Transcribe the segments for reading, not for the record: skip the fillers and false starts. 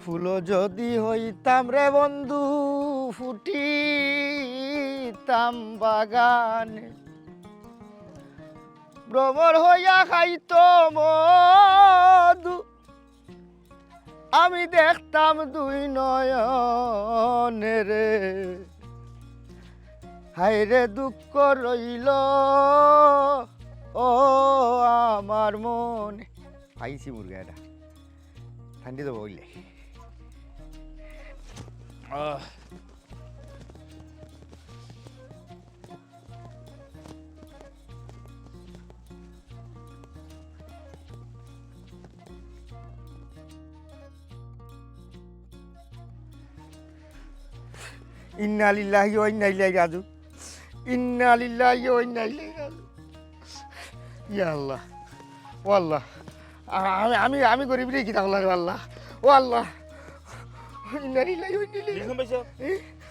ফুল যদি হইতাম রে বন্ধু ফুটিতাম বাগানে ভ্রমর হইয়া খাইতো মধু আমি দেখতাম দুই নয়নে রে হায়রে দুঃখ রইল ও আমার মনে পাইছি মুরগা এটা ঠান্ডি তো বইলে ইন্না লিল্লাহি ওয়া ইন্না ইলাইহি রাজিউন ইন্না লিল্লাহি ওয়া ইন্না ইলাইহি রাজিউন ইয়া আল্লাহ ও আল্লাহ আমি আমি গরিব রে কি তাহলে আল্লাহ ও আল্লাহ ইন্না লিল্লাহি ওয়া ইন্না ইলাইহি রাজিউন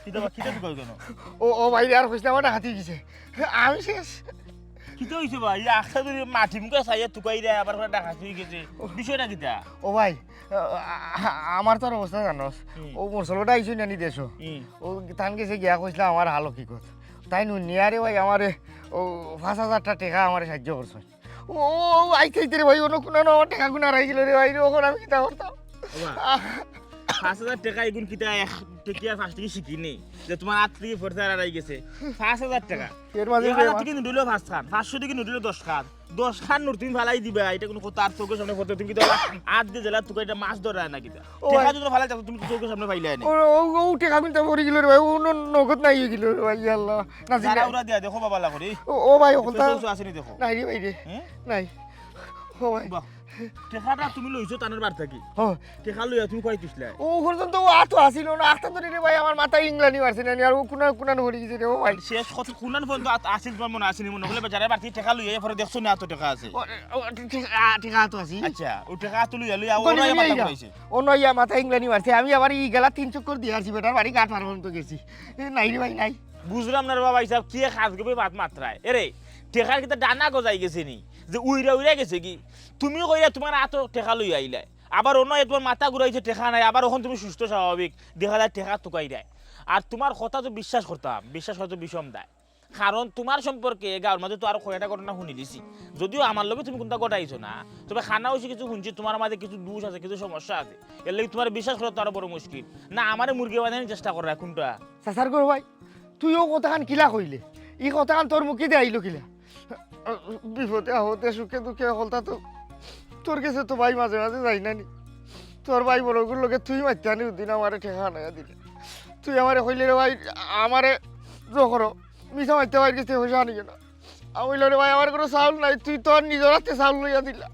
কিটা কই কেন ও ভাই আর কইছ না ওটা হাতি গেছে আমি শেষ কিটা হইছে ভাই আখটা ধরে মাটি মুখে চাইয়া তুকাই দেয় আবার করে ডাকা হয়ে গেছে বিষয়টা কিটা ও ভাই আমার তোর অবস্থা জানোস ও মশলাটা আইসই না নি দেশো ও তান গেছে গিয়া কইছিল আমার হালো কি কত তাই নিয়ারে ভাই আমারে ও ৫,০০০ টাকা আমার সাহায্য করছে ও আইতে রে ভাই অন্য কোনো আমার টাকা গুনা রাখিল রে ভাই ওখানে আমি কিতা করতাম ৫,০০০ টাকা এগুন কিটা এক টিকিয়া ৫ টাকা শিখিনি যে তোমার আত থেকে ফরতে আড়াই গেছে ৫,০০০ টাকা এর মাঝে থেকে নুডিলো ৫ খান ৫০০ থেকে নুডিলো ১০ খান ১০ খান নুর তুমি ফালাই দিবা এটা কোনো কথা আর চোখের সামনে ফটো তুমি কিটা আত দিয়ে জেলা তুই এটা মাছ ধরা না কিটা টাকা যদি ফালাই যাও তুমি চোখের সামনে ফাইলাই না ও টাকা কিন্তু পড়ে গেল রে ভাই ও নগদ নাই গেল রে ভাই আল্লাহ না যারা ওরা দিয়া দেখো বাবা লাগরে ও ভাই ওখানটা আসেনি দেখো নাই রে ভাই রে নাই ও ভাই টেকাটা তুমি লইছো তানের বার থাকি টেকা লইয়া তুমি কই দিছলা ও পর্যন্ত ও আতো আসিল না আখটা ধরে রে ভাই আমার মাথা ইংলানি মারছে না আর ও কোনা হরি গেছে রে ও ভাই শেষ কথা কুনান পর্যন্ত আসিল তোমার মনে আসেনি মনে হলে যারা বাড়তি টেকা লইয়া পরে দেখছো না তো টেকা আছে ঠিক আতো আসি আচ্ছা ও টেকা তো লইয়া ওরা মাথা কইছে ও নইয়া মাথা ইংলানি মারছে আমি আবার ই গেলা 3 চক্কর দিয়ে আসি বেটার বাড়ি গাট মার পর্যন্ত গেছি নাই রে ভাই নাই বুঝলাম না রে বাবা হিসাব কি খাস গবে বাত মাত্রায় এরে টেকার কিটা ডানা গজাই গেছে নি যে উইরা গেছে কি তুমি কইরা তোমার আতো টেকা লই আইলা আবার অন্য তোমার মাথা ঘুরাইছে টেকা নাই আবার ওখান তুমি সুস্থ স্বাভাবিক দেখা যায় টেকা তুকাই দেয় আর তোমার কথা তো বিশ্বাস করতাম বিশ্বাস হয়তো বিষম দেয় কারণ তোমার সম্পর্কে গাঁর মাঝে তো আরো কয়েকটা ঘটনা শুনি দিছি যদিও আমার লগে তুমি কোনটা ঘটাইছো না তবে খানা হয়েছে কিছু শুনছি তোমার মাঝে কিছু দোষ আছে কিছু সমস্যা আছে এর লাগে তোমার বিশ্বাস করা তো আরো বড় মুশকিল না আমারে মুরগি বানানোর চেষ্টা করা কোনটা সাসার গো ভাই তুইও কথাখান কিলা কইলে ই কথাখান তোর মুখে দিয়ে আইলো কিলা বিপদে হতে সুখে দুঃখে হলতা তো তোর কাছে তো ভাই মাঝে মাঝে যাই না নি তোর ভাই বড়গুর লোকে তুই মারতে আনি দিন আমারে ঠেকা নাইয়া দিলে তুই আমারে কইলে রে ভাই আমারে জোর মিশা মারতে ভাই গেছে হইসা আনি কেন আমি রে ভাই আমার কোনো চাউল নাই তুই তোর নিজের হাতে চাউল লইয়া দিলা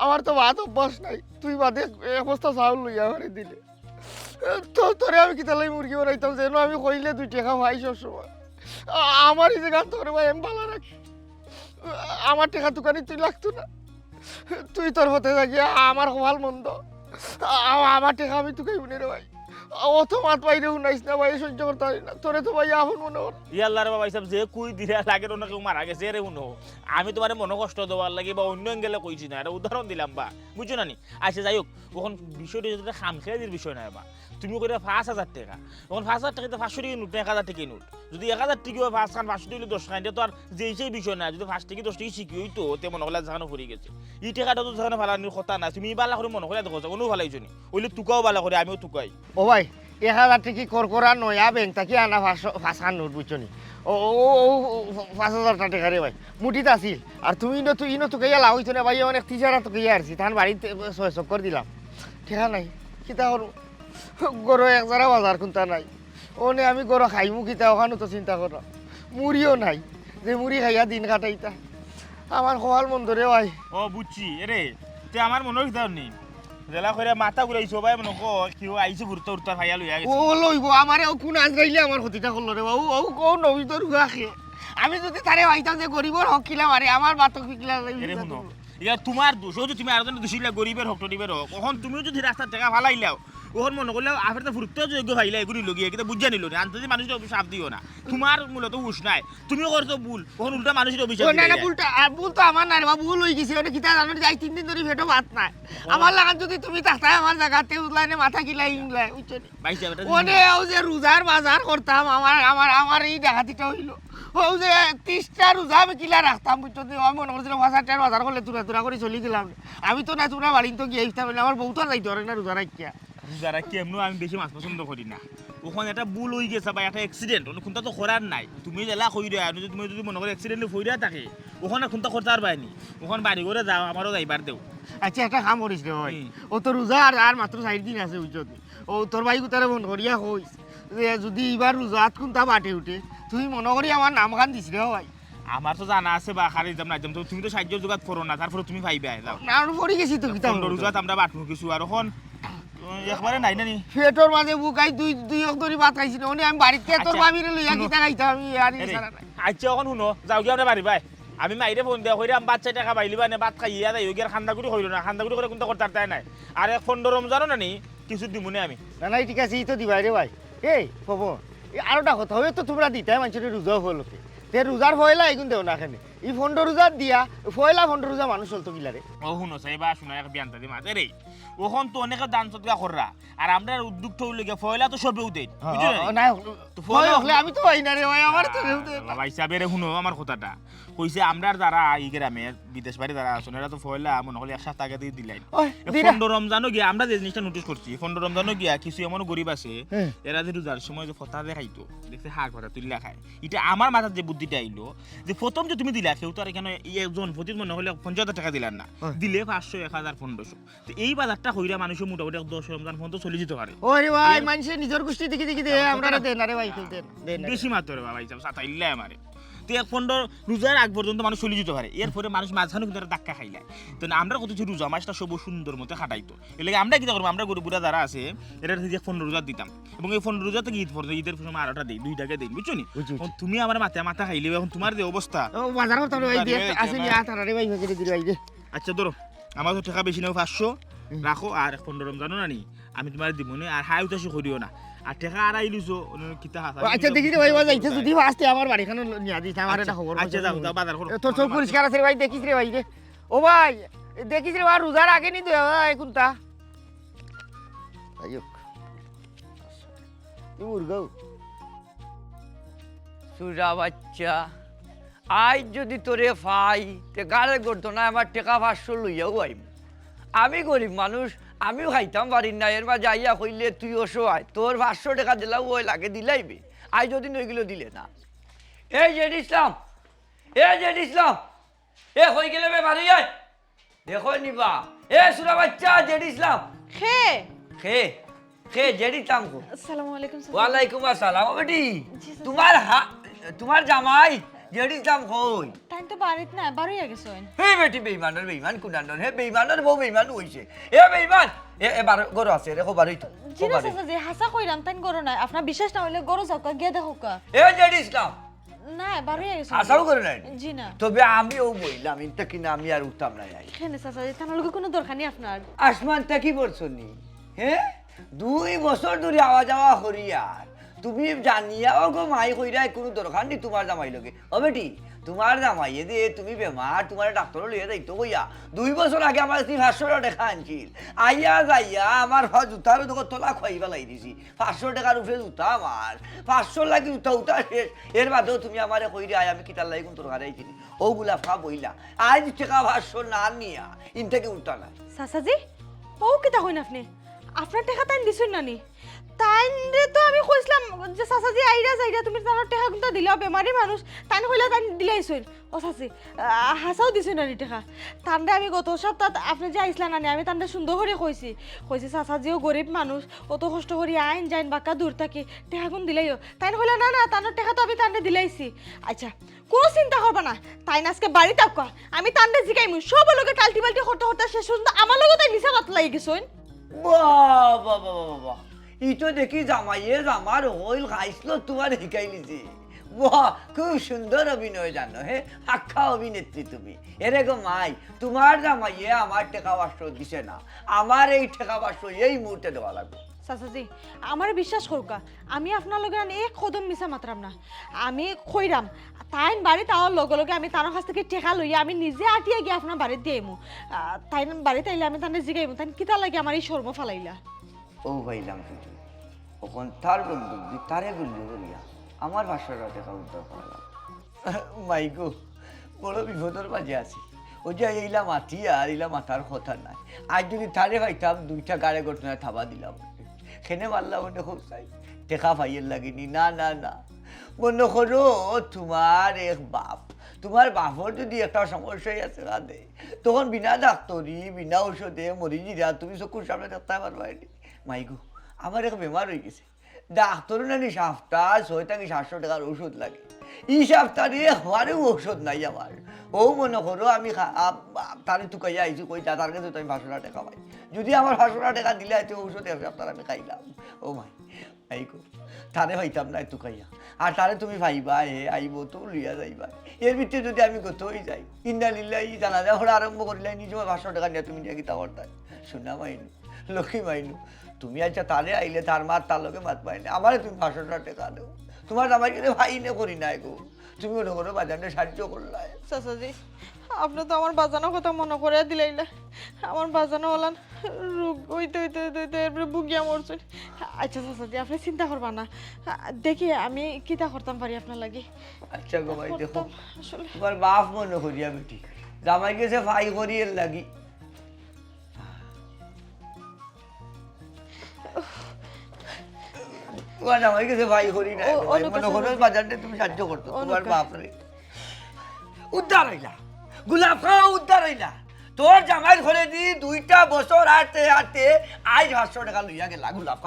আমার তো ভাত অভ্যাস নাই তুই বাদে এক বস্তা চাউল লইয়া আমারে দিলে তোরে আমি কিতা লাই মুরগি বানাইতাম যেন আমি কইলে 2 টাকা ভাই সবসময় আমার এই জায়গা তোর ভাই আমি ভালো রাখি আমার টাকা দোকানে তুই লাগতো না তুই তোর হতে থাকি আমার ভাল মন্দ আমার টাকা আমি তোকে শুনে রে ভাই অত মাত বাইরে শুনাইস না ভাই সহ্য করতে পারি না তোরে তো ভাই আপন মনে কর ইয়াল্লার বাবা হিসাব যে কুই দিরা লাগে না কেউ মারা গেছে রে শুনো আমি তোমার মনে কষ্ট দেওয়ার লাগে বা অন্য অ্যাঙ্গেলে কইছি না এটা উদাহরণ দিলাম বা বুঝছো না নি আচ্ছা যাই হোক ওখান বিষয়টা যদি খাম খেয়ে দির বিষয় নয় বা তুমি করে ৫,০০০ টাকা তখন ৫,০০০ টাকা ৫০০ টাকা নোট ১,০০০ টাকা নোট যদি ১,০০০ টাকা ৫ খান ৫০০ টাকা ১০ খান তো আর যেই বিষয় না যদি ৫ টাকা ১০ টাকা শিখি হইতো তেমন হলে যেখানে ফুরি গেছে এই টাকাটা তো যেখানে ভালানির কথা না তুমি বালা করে মনে করে দেখো কোনো ভালাইছো নি ওইলে টুকাও বালা করে আমিও টুকাই ও ভাই ১,০০০ টাকা করকরা নয়া ব্যাংক থাকি আনা ৫ নোট বুঝছো নি ও ৫,০০০ টাকা রে ভাই মুঠিতে আসিল আর তুমি ইনো তোকে লাভ হইতো না ভাই অনেক তিসারা তোকে আসছি তার বাড়িতে ৬ চক্কর দিলাম ঠিকা নাই কিতা করো গরু ১,০০০ বাজার কোনটা নাই ওনে আমি গরু খাইমু কিতা ওখানে তো চিন্তা করো মুড়িও নাই যে মুড়ি খাইয়া দিন কাটাইতা আমার খোয়াল মন্দ রে ভাই ও বুঝছি এরে তে আমার মনে হইতাও নেই জেলা করে মাথা ঘুরাইছো ভাই মনে কেউ আইছে ঘুরতে উঠতে ভাইয়া লইয়া গেছে ও লইব আমারে ও কোন আজরাইলে আমার ক্ষতিটা করলো রে বাবু ও কোন নবী তোর রাখে আমি যদি তারে হইতাম যে গরিবর হক কিলা মারে আমার বাতক কিলা এরে শুনো ইয়া তোমার দোষ যে তুমি আরেকজন দোষিলা গরিবের হক টরিবের হক এখন তুমিও যদি রাস্তা টাকা ফালাইলাও ওখন মনে করলে আফের তো ফুরতে যোগ্য ভাইলে এগুলি লগিয়ে কিন্তু বুঝা নিল না আন্তর্জাতিক মানুষের অভিশাপ দিও না তোমার মূলত হুশ নাই তুমিও করছো ভুল ওখন উল্টা মানুষের অভিশাপ না না ভুল তো আমার নাই ভুল হয়ে গেছে ওটা কিতা জানো যাই 3 দিন ধরে পেটও ভাত নাই আমার লাগান যদি তুমি থাকতাই আমার জায়গাতে উঠলাইনে মাথা কিলাই ইংলাই বুঝছো ওনে ও যে রোজার বাজার করতাম আমার এই ডাকাতিটা হইলো ও যে 30টা রোজা আমি কিলা রাখতাম বুঝছো আমি মনে করছিলাম 1000টার বাজার করলে তুরা করে চলে গেলাম আমি তো না তোমরা বাড়ি তো গিয়ে আসতাম আমার বউ তো যাইতে পারে না রোজা রাখিয়া যারা কেমন আমি বেশি মাছ পছন্দ করি না ওখানে একটা ভুল হয়ে গেছে বা একটা অ্যাক্সিডেন্ট কোনটা তো করার নাই তুমি জেলা কই দেয়া তুমি যদি মনে করো অ্যাক্সিডেন্টে ফইরা থাকে ওখানে কোনটা করতে পারবানি ওখানে বাড়ি করে যাও আমারও যাইবার দেও আচ্ছা একটা কাম করিস রে ভাই ও তো রোজা আর মাত্র 4 দিন আছে বুঝছো ও তোর ভাই কোথায় মন করিয়া কইস যে যদি এবার রোজাত কোনটা বাটে উঠে তুই মনে করি আমার নাম খান দিস রে ভাই আমার তো জানা আছে বা খালি যাম না যাম তো তুমি তো সাহায্য জোগাড় করো না তারপরে তুমি পাইবে যাও না আমি পড়ে গেছি তো কিতা রোজাত আমরা বাটমু কিছু আর এখন একবারে নাই না নি পেটর মাঝে বুকাই দুই অক্তরি ভাত খাইছি না আমি বাড়িতে তোর ভাবিরে লইয়া কিতা খাইতাম আমি আর ইছারা নাই আচ্ছা এখন শুনো যাও গিয়ে আমরা বাড়ি ভাই আমি মাইরে ফোন দেওয়া হইরাম বাচ্চা টাকা পাইলিবা না ভাত খাইয়া যাই ওই খান্দাগুড়ি হইল না খান্দাগুড়ি করে কোনটা করতে তাই নাই আর 15 রমজানও না নি কিছু দিমুনে আমি না নাই ঠিক আছে ই তো দিবাই রে ভাই এই কব আরোটা কথা হবে তো তোমরা দিতে মানুষের রোজা হলোকে তে রোজার ফয়লা এগুন দেও না এখানে ই 15 রোজার দিয়া ফয়লা 15 রোজা মানুষ চলতো কিলারে ও শুনো সাইবা শুনা এক বিয়ান্তা দি মাঝে রে ওখন তো অনেক দান সদকা কররা আর আমরা উদ্যোগ হইল গিয়া ফয়লা তো সবেও দেই বুঝছো না তো ফয়লা হলে আমি তো হই না রে ভাই আমার তো ভাই সাবেরে শুনো আমার কথাটা কইছে আমরার যারা এই গ্রামে বিদেশ বাড়ি যারা আছেন এরা তো ফয়লা মনে হলে 1 সপ্তাহ আগে দিয়ে দিলাই 15 রমজানও গিয়া আমরা যে জিনিসটা নোটিস করছি 15 রমজানও গিয়া কিছু এমন গরিব আছে এরা যে রোজার সময় যে ফতা দেখাইতো দেখতে হাক কথা তুইলা খায় এটা আমার মাথার যে বুদ্ধিটা আইলো যে প্রথম যে তুমি দিলা কেউ তো আর এখানে একজন প্রতি মনে হলে 50,000 টাকা দিলেন না দিলে 500 1000 1500 তো এই বাজারটা কইরা মানুষের মোটামুটি 10 রমজান পর্যন্ত চলে যেতে পারে ওরে ভাই মানুষের নিজের গোষ্ঠী দেখি দেখি দে আমরা দেন না রে ভাই দেন বেশি মাত্র রে ভাই সাতা ইল্লা আমারে তো 15 রোজার আগ পর্যন্ত মানুষ চলে যেতে পারে এরপরে মানুষ মাঝখানে কিন্তু ধাক্কা খাইলায় তো আমরা কত যে রোজা মাসটা সব সুন্দর মতো খাটাইতো এর লাগে আমরা কি করবো আমরা গরিব বুড়া যারা আছে এরা যে 15 রোজা দিতাম এবং এই 15 রোজা থেকে ঈদ পর্যন্ত ঈদের সময় আরোটা দেই 2 টাকা দেই বুঝছো নি তুমি আমার মাথা খাইলে এখন তোমার যে অবস্থা বাজার করতে ভাই দে আসে নি আতারা রে ভাই করে দিই ভাই দে আচ্ছা ধরো আমার তো টাকা বেশি নাও 500 রাখো আর 15 রমজানও না নি আমি তোমার দিব না আর হাই উতাসি করিও না আর টাকা আড়াই লিছো কিতা হাসা আচ্ছা দেখি রে ভাই যাইতে যদি আসতে আমার বাড়ি খানো নিয়া দিস আমার এটা খবর আচ্ছা যাও বাজার করো তোর চোখ পরিষ্কার আছে রে ভাই দেখিস রে ভাই রে ও ভাই দেখিস রে ভাই রোজার আগে নি তো ভাই কোনটা আইয়ো ই মুরগাও সুরা বাচ্চা আজ যদি তোরে ফাই তে গাড়ে করতো না আমার টাকা 500 লইয়াও আইম আমি গরিব মানুষ আমিও খাইতাম বাড়ির না এর মাঝে আইয়া কইলে তুই অসহায় তোর 500 টাকা দিলাম ওই লাগে দিলাইবে আজ যদি ওইগুলো দিলে না এই জেড ইসলাম এ হয়ে গেলে বে বাড়ি আয় দেখো নিবা এ সুরা বাচ্চা জেড ইসলাম খে জেড ইসলাম কো আসসালামু আলাইকুম স্যার ওয়ালাইকুম আসসালাম বেটি তোমার জামাই জেড ইসলাম কই টাইম তো বাড়িত না বাড়ি গেছেন হে বেটি বেঈমান কুনান্ডন হে বেঈমানের বউ বেঈমান হইছে এ বেঈমান এ বার গরো আছে রে কো বাড়ি তো জিনা চাচা যে হাসা কইরাম তাইন গরো নাই আপনার বিশ্বাস না হইলে গরো যাও গিয়ে দেখো কা এ জেড ইসলাম না বাড়ি গেছেন হাসাও করে নাই জি না তবে আমিও বইলাম ইনটা কিনা আমি আর উঠতাম না যাই কেন চাচা যে তার লগে কোনো দরকার নেই আপনার আসমানটা কি বলছনি হ্যাঁ 2 বছর ধরে আওয়া যাওয়া হরিয়ার তুমি জানিয়াও গো মাই কইরা কোনো দরকার নেই তোমার জামাই লগে ও বেটি তোমার জামাই এ দিয়ে তুমি বেমার তোমার ডাক্তার লইয়া যাইতো কইয়া 2 বছর আগে আমার 500 টাকা আনছিল আইয়া যাইয়া আমার জুতার দোকান তোলা খাইবা লাই দিছি 500 টাকার উপরে জুতা আমার 500 লাগি জুতা উঠা শেষ এর বাদেও তুমি আমারে কইরা আই আমি কিতার লাগি কোন তোর হারাইছিনি ওগুলা ফা বইলা আজ টাকা 500 না নিয়া ইনটাকে উঠতা না চাচাজি ও কিতা হইন আপনি আপনার টাকা তাইন দিছুন নানি তাইন রে তো আমি কইছিলাম যে চাচাজি আইরা যাইরা তুমি তার টাকা কোনটা দিলা বেমারি মানুষ তাইন কইলা তাইন দিলাইছুন ও চাচি হাসাও দিছুন নানি টাকা তানরে আমি গত সপ্তাহ আপনি যে আইছলা নানি আমি তানরে সুন্দর করে কইছি চাচাজিও গরিব মানুষ কত কষ্ট করি আইন যাইন বাক্কা দূর থাকি টাকা কোন দিলাইও তাইন কইলা না না তানোর টাকা তো আমি তানরে দিলাইছি আচ্ছা কোনো চিন্তা করবা না তাইন আজকে বাড়ি তাকা আমি তানরে জিগাইমু সব লগে টালটি বালটি করতে শেষ পর্যন্ত আমার লগে তাই নিচা কথা লাগি গেছুন বাবা ইটো দেখি জামাইয়ে জামার হইল খাইছিল তোমার শিকাইলিছি বাহ খুব সুন্দর অভিনয় জানো হে আখ্যা অভিনেত্রী তুমি এরে গো মাই তোমার জামাইয়ে আমার টাকা 500 দিছে না আমার এই টাকা 500 এই মুহূর্তে দেওয়া লাগবে চাচাজি আমার বিশ্বাস করুকা আমি আপনার লগে এক কদম মিছা মাত্রাম না আমি খইরাম তাইন বাড়ি তাওয়ার লগে লগে আমি তার কাছ থেকে টেকা লইয়া আমি নিজে আটিয়া গিয়ে আপনার বাড়িতে দিয়েমু তাই বাড়িতে আইলে আমি তাহলে জিগাইমু তাই কিতা লাগে আমার এই শর্ম ফালাইলা ও ভাইলাম কিন্তু ওখান তার বন্দুক দি তারে গুলি করিয়া আমার 500 টাকা উদ্ধার করলাম মাইগো বড় বিপদের মাঝে আছি ওই যে এইলা মাটি আর এইলা মাথার কথা নাই আজ যদি তারে পাইতাম 2টা গাড়ি ঘটনা থাবা দিলাম খেনে মারলাম মনে হোসাইন টেকা পাইয়ের লাগিনি না না না মনে করো তোমার এক বাপ তোমার বাপর যদি একটা সমস্যাই আছে রাধে তখন বিনা ডাক্তারি বিনা ঔষধে মরি যা তুমি চকুর সামনে দেখতে পারবানি মাইগো আমার এক বেমার হয়ে গেছে ডাক্তারও নানি সপ্তাহ 6 থেকে 700 টাকার ওষুধ লাগে এই সপ্তাহে হওয়ারও ঔষধ নাই আমার ও মনে করো আমি তারে টুকাইয়া আইছি কই তার কাছে তো আমি 500 টাকা পাই যদি আমার 500 টাকা দিলে তো ঔষধ এক সপ্তাহ আমি খাইলাম ও মাইগো তারে পাইতাম না টুকাইয়া আর তারে তুমি ভাইবা আইব তো লইয়া যাইবা এর ভিতরে যদি আমি গত হয়ে যাই ইন্দালিল্লাহি জানাজা হলে আরম্ভ করিলাই নিজে 500 টাকা নিয়ে তুমি গীতা করতে শোনা মাইনু লক্ষ্মী মাইনু তুমি আচ্ছা তারে আইলে তার মার তার লোকে মাত পাইনি আমারে তুমি 500 টাকা দেও তোমার আমার কিন্তু ভাই নে করি নাই গো তুমি মনে করো বাজারে সাহায্য করলাই চাচাজি আপনি তো আমার বাজানোর কথা মনে করে দিলাইলা আমার বাজানো হলান রোগ হইতে হইতে হইতে এরপরে বুগিয়া মরছে আচ্ছা চাচাজি আপনি চিন্তা করবা না দেখি আমি কিতা করতাম পারি আপনার লাগে আচ্ছা গো ভাই দেখো আসলে তোমার বাপ মনে করিয়া বেটি জামাই গেছে ভাই করিয়ে লাগি তোমার জামাই গেছে ভাই করি না মনে করো বাজারে তুমি সাহায্য করতো তোমার বাপ রে উদ্ধার হইলা গোলাপ খাও উদ্ধার হইলা তোর জামাই ঘরে দি 2টা বছর হাঁটতে হাঁটতে আজ 500 টাকা লইয়া গেলা গোলাপ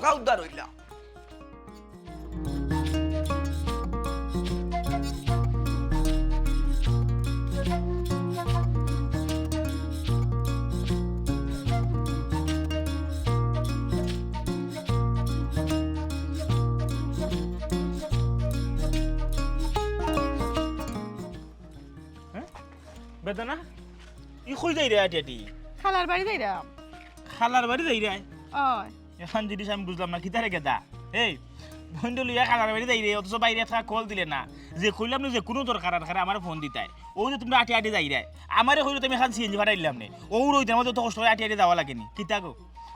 খা উদ্ধার হইলা বেদনা ই কই যাই রে আটি খালার বাড়ি যাইরা খালার বাড়ি যাই রে ওই এখন জিনিস আমি বুঝলাম না কিতারে গেদা এই বন্ধু লইয়া খালার বাড়ি যাই রে অথচ বাইরে থাকা কল দিলে না যে কইলাম না যে কোনো দরকার আর আমার ফোন দিতাই ও যে তুমি আটি যাই রে আমারে কইলো তুমি এখন সিএনজি ভাড়াইলাম নে ও রইতে আমার তো কষ্ট করে আটি যাওয়া লাগেনি কিতা গো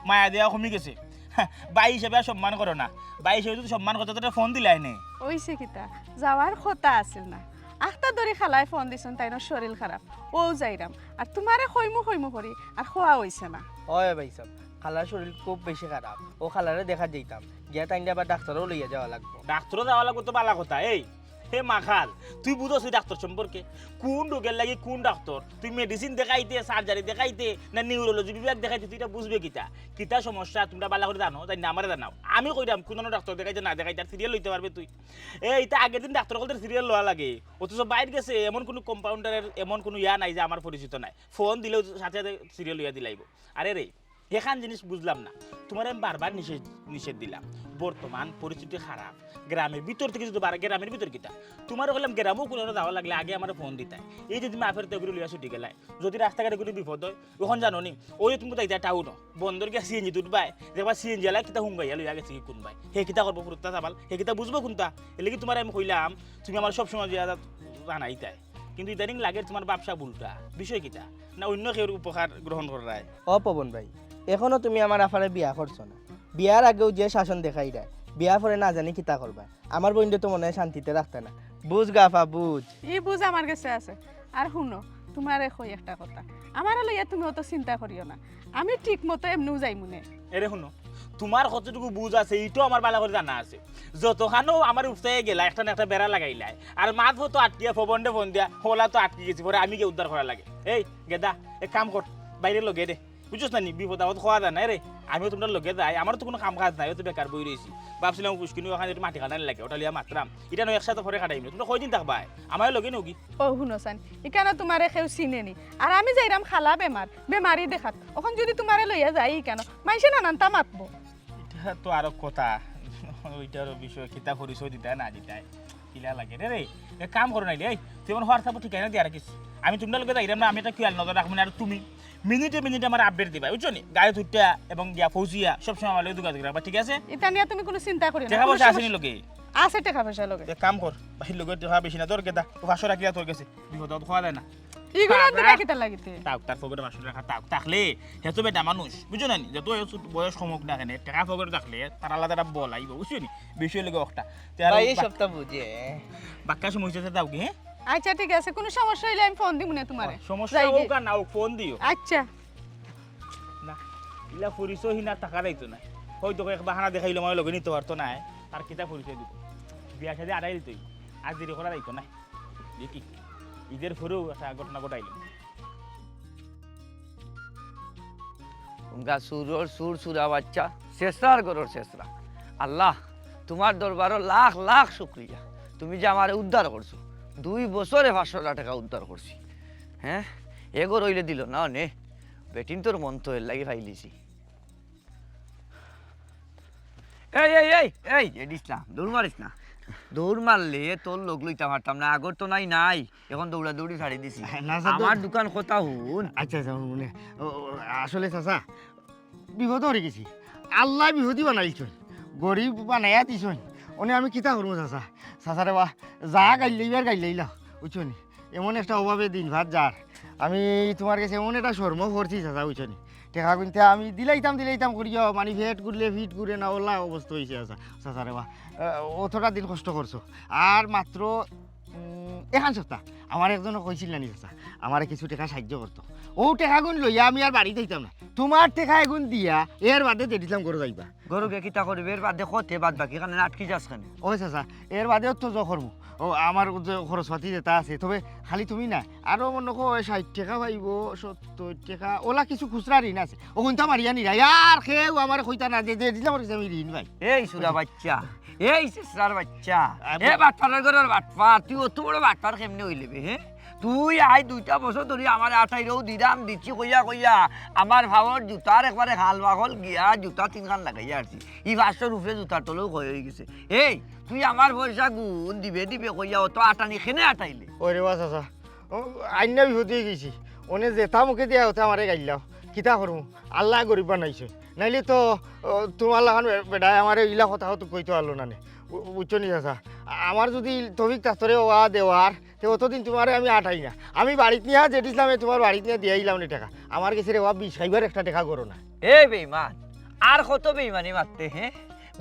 মায়া দেওয়া কমে গেছে বাই হিসেবে আর সম্মান করো না বাই হিসেবে যদি সম্মান করতে তো ফোন দিলাই নে ওইছে কিতা যাওয়ার কথা আছিল না আখটা ধরে খালাই ফোন দিছেন তাইনোর শরীর খারাপ ও যাইরাম আর তোমারে খইমু করি আর খোয়া হইছে না হয় ভাই সব খালার শরীর খুব বেশি খারাপ ও খালারে দেখা যেতাম গিয়া তাই আবার ডাক্তারও লইয়া যাওয়া লাগবো ডাক্তারও যাওয়া লাগবে তো বালা কথা এই হে মাখাল তুই বুঝছিস ডাক্তার সম্পর্কে কোন রোগের লাগি কোন ডাক্তার তুই মেডিসিন দেখাইতে সার্জারি দেখাইতে না নিউরোলজি বিভাগ দেখাইতে তুই এটা বুঝবে কিতা সমস্যা তোমরা বালা করে জানো তাই না আমারে জানাও আমি কইরাম কোন ডাক্তার দেখাইতে না দেখাইতে আর সিরিয়াল লইতে পারবে তুই এইটা আগের দিন ডাক্তার কলতে সিরিয়াল লওয়া লাগে অথচ বাইরে গেছে এমন কোনো কম্পাউন্ডারের এমন কোনো ইয়া নাই যে আমার পরিচিত নাই ফোন দিলেও সাথে সাথে সিরিয়াল লইয়া দিলাইব আরে রে এখান জিনিস বুঝলাম না তোমার আমি বারবার নিষেধ দিলাম বর্তমান পরিস্থিতি খারাপ গ্রামের ভিতর থেকে যদি গ্রামের ভিতর কিতা তোমার বললাম গ্রামও কোনো যাওয়া লাগলে আগে আমার ফোন দিতাই এই যে তুমি আফের তেগুলো লিয়া ছুটি গেলাই যদি রাস্তাঘাটে কোনো বিপদ হয় ওখান জানো নি ওই তুমি তাই টাউন বন্দর গিয়ে সিএনজি তুটবাই দেখবা সিএনজি এলাই কিতা হুঙ্গাইয়া লইয়া গেছে কি কোনবাই হে কিতা করবো ফুরুত্তা চাবাল হে কিতা বুঝবো কোনটা এলে কি তোমার আমি কইলাম তুমি আমার সবসময় জানাইতাই কিন্তু ইদানিং লাগে তোমার ব্যবসা ভুলটা বিষয় কিতা না অন্য কেউ উপকার গ্রহণ করায় পবন ভাই এখনো তুমি আমার আফারে বিয়া করছো না বিয়ার আগেও যে শাসন দেখাই দেয় বিয়া পরে না জানি কিতা করবা আমার বইন্ডে তো মনে হয় শান্তিতে রাখতে না বুঝ গাফা বুঝ এই বুঝ আমার কাছে আছে আর শুনো তোমারে কই একটা কথা আমার লইয়া তুমি অত চিন্তা করিও না আমি ঠিক মতো এমনিও যাই মনে এরে শুনো তোমার কতটুকু বুঝ আছে এইটাও আমার ভালো করে জানা আছে যতখানো আমার উঠতে গেলা একটা না একটা বেড়া লাগাইলাই আর মাছ তো আটকিয়া ফবন্ডে ফোন দিয়া হোলা তো আটকে গেছি পরে আমি গিয়ে উদ্ধার করা লাগে এই গেদা এক কাম কর বাইরে লগে দে বুঝছ না নি বিপদ আপদ খাওয়া যায় না রে আমিও তোমার লগে যাই আমার তো কোনো কাম কাজ নাই তো বেকার বই রয়েছি ভাবছিলাম পুষ্কিনি ওখানে একটু মাটি কাটানি লাগে ওটা লিয়া মাত্রাম এটা নয় একসাথে পরে কাটাইম তোমরা কয়দিন থাকবা আমার লগে নগি ও শুনো চান এখানে তোমারে কেউ চিনে নি আর আমি যাইরাম খালা বেমারি দেখাত ওখান যদি তোমারে লইয়া যাই কেন মাইসে নানানটা মাতবো এটা তো আরো কথা ওইটার বিষয় কিতা পরিচয় দিতে না দিতাই কিলা লাগে রে এক কাম করো নাই এই তুই আমার হোয়াটসঅ্যাপে ঠিকানা দিয়া রাখিস আমি তোমার লোকে যাইলাম না, আমি একটা খেয়াল নজর রাখবো না। আর তুমি মিনিটে মিনিটে আমার আপডেট দিবা, বুঝছো নি? গায়ে তুইটা এবং গিয়া ফৌজিয়া সবসময় আমার লোক যোগাযোগ রাখবা, ঠিক আছে? এটা নিয়ে তুমি কোনো চিন্তা করি না। টাকা পয়সা আসেনি লোকে? আছে টাকা পয়সা লগে। এক কাম কর, বাহির লোকের টাকা বেশি না, তোর কেদা 500 টাকা তোর কাছে বিপদ খাওয়া যায় না। ইগুলো দিরা কিতা লাগিতে? তাও তার পকেটে 500 টাকা থাকলে হেতো বেটা মানুষ, বুঝছো না? যত বয়স কমক না কেন, টাকা পকেটে থাকলে তার আলাদা একটা বল আইব, বুঝছো নি? বেশি হলে একটা ভাই এই সপ্তাহ বুঝে বাক্কা সময় হইছে দাও কি? হ্যাঁ আচ্ছা ঠিক আছে, কোনো সমস্যা হইলে আমি ফোন দিব না তোমারে। সমস্যা হোক আর না হোক ফোন দিও। আচ্ছা না ইলা পরিচয় না টাকা দিত না, হয়তো এক বাহানা দেখাইলো আমার লগে নিতে পারতো না, তার কিতা পরিচয় দিত? বিয়া সাথে আড়াই দিতই, আজ দেরি করা যাইতো না। দেখি ঈদের পরেও একটা ঘটনা ঘটাইল। তোমরা সুরর সুর সুরা বাচ্চা, শেষরার গরর শেষরা। আল্লাহ তোমার দরবারও লাখ লাখ শুক্রিয়া, তুমি যে আমার উদ্ধার করছো। 2 বছরে 500 টাকা উদ্ধার করছি। হ্যাঁ এগো রইলে দিল না নে, বেটিন তোর মন তো এর লাগি ফাইলিছি। এই এই এই এই এডিস না, দৌড় মারিস না। দৌড় মারলে তোর লোক লইতে পারতাম না, আগর তো নাই, এখন দৌড়া দৌড়ি ছাড়ি দিছি। আমার দোকান কথা হুন। আচ্ছা আচ্ছা মানে আসলে চাচা বিপদ হয়ে গেছি, আল্লাহ বিপদই বানাইছেন, গরিব বানাইয়া দিছেন। ওনে আমি কিতা করবো চাচা? চাচারে বা যা গাইলেইবার গাইলেইলা, বুঝছো নি? এমন একটা অভাবে দিন ভাত যার, আমি তোমার কাছে এমন একটা শর্ম করছি চাচা, বুঝছো নি? টেকা কিনতে আমি দিলাইতাম করিয়া মানে ফেট করলে ফিট করে না, ওলা অবস্থা হয়েছে চাচা। চাচারে বা অতটা দিন কষ্ট করছো, আর মাত্র 1 সপ্তাহ আমার একজনও কইছিল না চাচা আমার কিছু টাকা সাহায্য করতো। ও টাকা গুণ লইয়া আমি আর বাড়ি যাইতাম না, তোমার টাকা এগুন দিয়া এর বাদে দিলাম করে যাইবা। গরুকে কিতা করবে এর বাদে কতে বাদ বাকি কারণে আটকি যাস কেন? ওই চাচা এর বাদেও তো জ করবো, ও আমার যে খরচপাতি যেটা আছে, তবে খালি তুমি না আরও মনে করো 60 টাকা পাইব, 70 টাকা ওলা কিছু খুচরা ঋণ আছে, ও কিন্তু আমার ইয়া নিরা আর কেউ আমার কইতা না যে দিলাম আমি ঋণ ভাই। এই সুরা বাচ্চা, এই শেষরার বাচ্চা, এ বাটপাড়ার ঘরের বাটপার, তুই অত বড় বাটপার কেমনে হইলেবে? হ্যাঁ তুই 2টা বছর ধরে আমার 28 দিদাম দিচ্ছি কইয়া আমার ভাবর জুতার একবারে হাল বাগল গিয়া জুতা 3 খান লাগাইয়া আসছি, ই 500 রুপে জুতার তলেও হয়ে গেছে। এই তুই আমার পয়সা গুণ দিবে কইয়া অত আটানি খেনে আটাইলে? ওরে বা চাচা আইনা বিপদ হয়ে গেছি, ওনে যেটা মুখে দিয়া হতে আমারে গাইলাও, কিতা করবো? আল্লাহ গরিব বানাইছে, নাইলে তো তোমার লাগান বেটায় আমার ইলা কথা হতো কইতে পারলো না, বুঝছো নি চাচা? আমার যদি তবিক তাস্তরে ওয়া দেওয়ার তো অতদিন তোমারে আমি আটাই না, আমি বাড়িতে নিয়ে যেটিছিলাম তোমার বাড়িতে নিয়ে দিয়াইলাম না টাকা, আমার কাছে রে ওয়া 20 খাইবার একটা টাকা করো না। এ বেইমান, আর কত বেইমানি মারতে? হ্যাঁ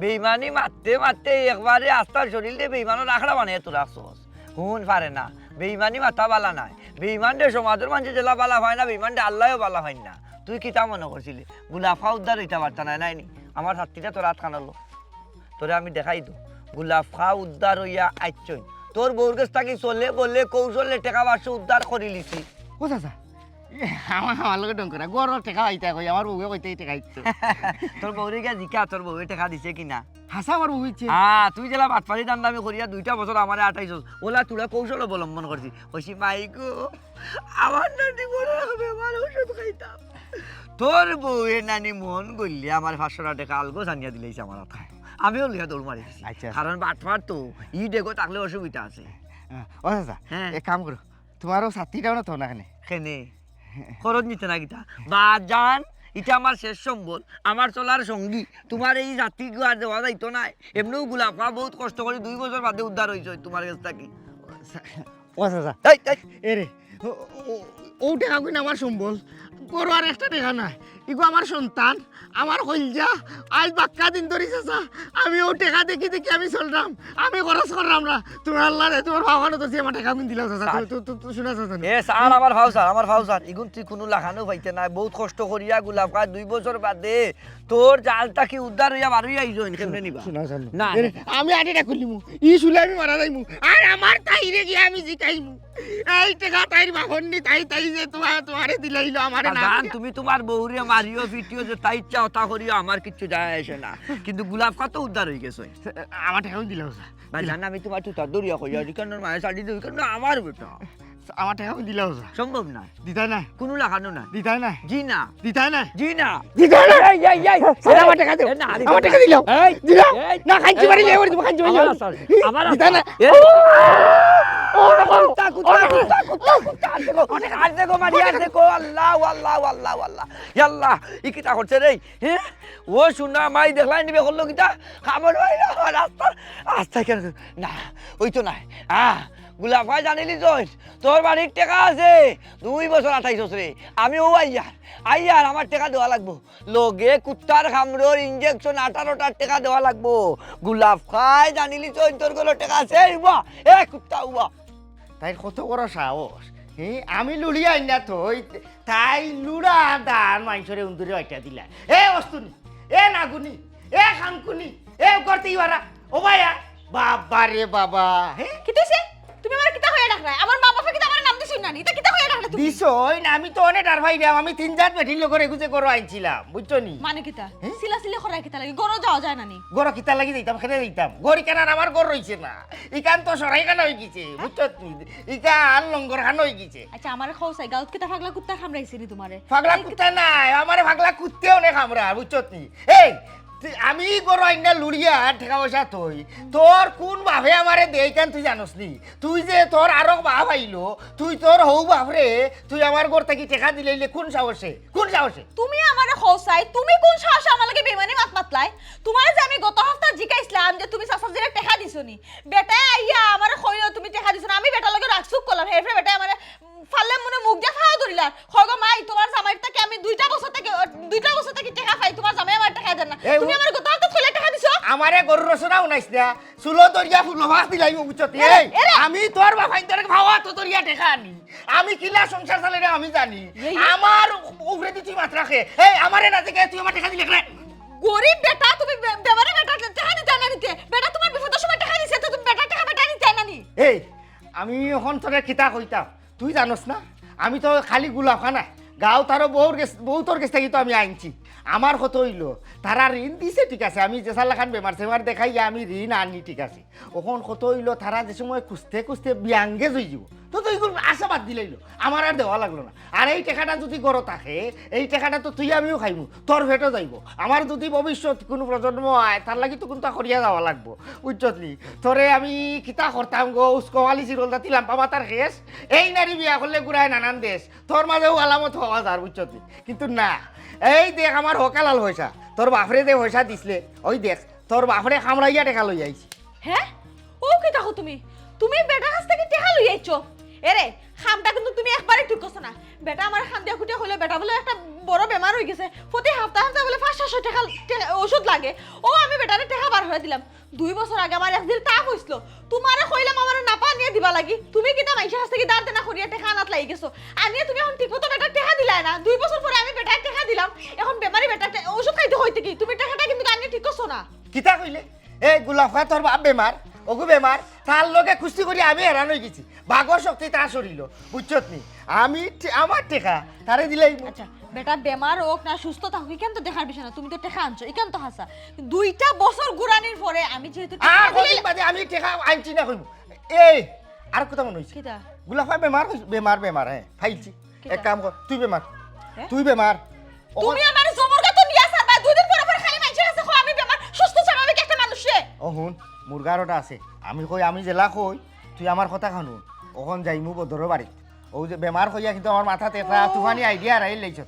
বেইমানি মারতে একবারে আস্তার শরীরে বেইমানের আখড়া বানিয়ে তোরা আসছস। হুন পারে না, বেইমানি মাথা বালা নাই, বেইমান দে সমাজের মানুষ জেলা বালা হয় না, বেইমান দে আল্লাহও বালা হয় না। তুই কিতা মনে করছিলি গুলাফা উদ্ধার হইতে পারতা না? নাইনি আমার ছাত্রীটা তোর হাত কানালো, তোরে আমি দেখাই দো গুলাফা উদ্ধার হইয়া আইচই, তোর বউর কাছ থাকি চলে বললে কৌশলে টাকা 500 উদ্ধার করি লিছি। ও চাচা আমার লগে ডং করা গড় টাকা আইতা কই, আমার বউকে কইতে টাকা আইতে তোর বউরে গিয়া জিকা তোর বউয়ে টাকা দিছে কিনা? হাসা আমার বউ ইচ্ছে। তুই জেলা বাটপাড়ি দাম দামি করিয়া 2টা বছর আমার 28 ওলা তুলা কৌশল অবলম্বন করছি। কইছি মাইগো আমার নানি বড় বেমার ওষুধ খাইতাম, তোর বউয়ে নানি মন গইলে আমার 500 টাকা আলগো জানিয়া দিলেইছে আমার হাতে, আমিও লিয়া দৌড় মারি। আচ্ছা কারণ বাটপার তো ই ডেগো থাকলে অসুবিধা আছে। ও চাচা হ্যাঁ। এক কাম করো, তোমারও ছাত্রীটাও না তো না এখানে খেনে খরচ নিতে না গিতা বাজান, এটা আমার শেষ সম্বল, আমার চলার সঙ্গী। তোমার এই জাতি আর দেওয়া যাইতো না, এমনিও গুলাফা বহুত কষ্ট করে 2 বছর বাদে উদ্ধার হয়েছে তোমার কাছ থেকে। ও চাচা এই, এই, এরে ও টাকা কই না আমার সম্বল, করো আর একটা টাকা নাই, ইগো আমার সন্তান, আমার কইলজা, আজ বাক্কা দিন ধরি চাচা আমি ও টাকা দেখি আমি চললাম, আমি খরচ করলাম না, তোমার আল্লাহ রে তোমার ভাবানো তো আমার টাকা কিন দিলাম চাচা, তো শোনা চাচা। এ স্যার আমার ভাও স্যার ইগুন তুই কোনো লাগানো পাইতে নাই, বহুত কষ্ট করিয়া গুলাফা 2 বছর বাদে তোর জালটা কি উদ্ধার হইয়া বারুই আইজইন, কেমনে নিবা? শোনা জানো না আমি আটিটা খুলিমু, ই শুলে আমি মারা যাইমু, আর আমার তাইরে গিয়ে আমি জিকাইমু, এই টাকা তাইর বাহননি তাই যে তোমারে দিলাইলো আমারে না। জান তুমি তোমার বউরে মারিও পিটিও যে তাই ইচ্ছা হতা করিও, আমার কিচ্ছু যায় আসে না, কিন্তু গুলাফা তো উদ্ধার হয়ে গেছে। আমার টাকাও দিলাম স্যার। ভাই জান আমি তোমার তুই দরিয়া কইয়া কেন মায়ের শাড়ি দিই কেন আমার বেটা আমার টাকা আমি দিলাও যা সম্ভব না দিতাই না কোনো লাগানো না দিতাই না জি না দিতাই না জি না দিতাই না এই এই এই আমার টাকা দাও এ না, আমার টাকা দিলাও এই দিলাও এই, না খাইছি বাড়ি লেবার দিব খাইছি বাড়ি আমার দিতাই না কুত্তা কুত্তা কুত্তা কুত্তা আর দেখো মারি আর দেখো আল্লাহ আল্লাহ আল্লাহ আল্লাহ আল্লাহ ই কিটা করছে রে হ্যাঁ ও শুনা মাই দেখলাই নিবে করলো কিটা খাবার হয় না রাস্তা রাস্তা কেন না ওই তো নাই গোলাপ ভাই জানিলি তোর বাড়ির টাকা আছে 2 বছর 28 বছরে আমিও আইয়ার আমার টাকা দেওয়া লাগবো লগে কুত্তার খামরোর ইঞ্জেকশন 18টার টাকা দেওয়া লাগবো গোলাপ ভাই জানিলি তোর গুলো টাকা আছে উবা এ কুত্তা উবা তাই কত বড় সাহস আমি লুড়িয়া না তো তাই লুড়া দান মাইসরে উন্দুরে ওইটা দিলা এ অস্তুনি এ নাগুনি এ খানকুনি এ করতে ইবারা ও ভাইয়া বাবা রে বাবা হ্যাঁ কি তুইছে তুমি আমার কিতা হয়ে ডাকরা আমার মা বাবা কিতা আমার নাম দিছুন না এটা কিতা হয়ে ডাকরা তুমি দিছই না আমি তো অনেক ডার ভাই রে আমি 3-4 বেটির লোকের এগুজে করো আইছিলাম বুঝছো নি মানে কিতা সিলা করা কিতা লাগে গরো যাওয়া যায় না নি গরো কিতা লাগি দিতাম খেতে দিতাম গরি কেনার আমার গর রইছে না ইকান তো সরাই কান হয়ে গেছে বুঝছো নি ইকান লঙ্গর খান হয়ে গেছে আচ্ছা আমারে খোসাই গাউত কিতা পাগলা কুত্তা খামরাইছে নি তোমারে পাগলা কুত্তা নাই আমারে পাগলা কুত্তেও নে খামরা বুঝছো নি এই আমি গরো আইনা লুড়িয়া ঠেকা পয়সা তুই তোর কোন বাপে আমারে দেই কেন তুই জানোস নি তুই যে তোর আরো বাপ আইলো তুই তোর হৌ বাপরে তুই আমার গর থেকে টেকা দিলে কোন সাহসে তুমি আমারে খোসাই তুমি কোন সাহসে আমার লাগে বেমানি মাত মাতলাই তোমারে যে আমি গত সপ্তাহ জিকাইছিলাম যে তুমি সাসাজিরে টেকা দিছনি বেটা আইয়া আমারে কইলো তুমি টেকা দিছনি আমি বেটা লগে রাখছুক করলাম হেফরে বেটা আমারে ফাললে মনে মুখ দিয়া ফাও ধরিলা কইগো মাই তোমার জামাইর থেকে আমি 2টা বছর থেকে টাকা পাই তোমার জামাই আমার টাকা দেন না তুমি আমার গত সপ্তাহ কইলা টাকা দিছো আমারে গরুর রসনা উনাইছ না চুলো দরিয়া ফুলভাস দিলাইব বুঝছতি এই আমি তোর বাপাই তোর খাওয়া তো দরিয়া টেকা আনি আমি কিলা সংসার চালে রে আমি জানি আমার উপরে তুই মাত্রা খে এই আমারে না থেকে তুই আমার টাকা দিলে রে গরিব বেটা তুমি বেমারে বেটা টাকা দিতে না নিতে বেটা তোমার বিপদের সময় টাকা দিছে তো তুমি বেটা টাকা নিতে না নি এই আমি এখন তোরে কিতা কইতাম তুই জানোস না আমি তো খালি গুলাফ খানা গাঁও তারও বহুতর কাছ থেকে তো আমি আনছি আমার কত হইলো তারা ঋণ দিছে ঠিক আছে আমি যে সালাখান বেমার সেমার দেখাই আমি ঋণ আনি ঠিক আছে ওখন কত হইলো তারা যে সময় খুঁজতে বিয়াঙ্গে জই যাব তো এইগুলো আশাবাদ দিলাইলো আমার আর দেওয়া লাগলো না আর এই টাকাটা যদি গড় থাকে এই টাকাটা তো তুই আমিও খাইমু তোর ভেটো যাইব আমার যদি ভবিষ্যৎ কোনো প্রজন্ম আয় তার লাগি তো কোনটা করিয়া যাওয়া লাগবো উজ্জ্বলি তোরে আমি কিতা করতাম গো উস্কোয়ালি চিরলদা দিলাম বাবা তার শেষ এই নারী বিয়া করলে ঘুরায় নানান দেশ তোর মাঝেও আলামত হওয়া যার উজ্জ্বলি কিন্তু না এই দেখ আমার হকালাল পয়সা তোর বাপরে যে পয়সা দিছিলে ওই দেখ তোর বাপরে খামড়াইয়া টাকা লই আইছি হ্যাঁ ও কি দেখো তুমি বেটা কাছ থেকে টাকা লই আইছো এরে খামটা কিন্তু তুমি একবারে ঠিক করছ না বেটা আমার খাম দিয়া খুঁটে হইলে বেটা বলে একটা বড় বেমার হয়ে গেছে প্রতি সপ্তাহে বলে 500 টাকা ওষুধ লাগে ও আমি বেটারে টাকা বার হয়ে দিলাম 2 বছর আগে আমার একদিন তাপ হইছিল তোমারে কইলাম আমারে নাপা নিয়ে দিবা লাগি তুমি কিটা মাইশা কাছ থেকে দাঁড় দেনা করিয়া টাকা আনাত লাগি গেছো আনিয়ে তুমি এখন ঠিকমতো বেটা টাকা দিলাই না 2 বছর পরে আমি বেটার টাকা দিলাম এখন বেমারি বেটা ওষুধ খাইতে হইতে কি তুমি টাকাটা কিন্তু আনিয়ে ঠিক করছো না কিতা কইলে এই গুলাফা তোর বাপ বেমার ওগু বেমার তার লগে কুস্তি করি আমি হেরান হয়ে গেছি ভাগর শক্তি তা শরীল বুঝছত নি আমি আমার টেকা তারে দিলাই আচ্ছা বেটা বেমার হোক না সুস্থ থাকুক কেন তো দেখার বিষয় না তুমি তো টাকা আনছো এখান তো হাসা 2টা বছর গুরানির পরে আমি যেহেতু আর কদিন বাদে আমি টেকা আনছি না কইব এই আর কথা মনে হইছে কিটা গুলাফা বেমার হ্যাঁ ফাইলছি এক কাম কর তুই বেমার হ্যাঁ? তুই বেমার তুমি আমার জবরগা তো নিয়া সারবা 2 দিন পরে খালি মাইছে আছে আমি বেমার সুস্থ স্বাভাবিক একটা মানুষ রে ও হুন মুরগারটা আছে আমি জেলা কই তুই আমার কথা খানু ওখন যাইমু বদর বাড়ি ও যে বেমার হইয়া কিন্তু আমার মাথাতে একটা তুফানি আইডিয়া রাইল লাইছ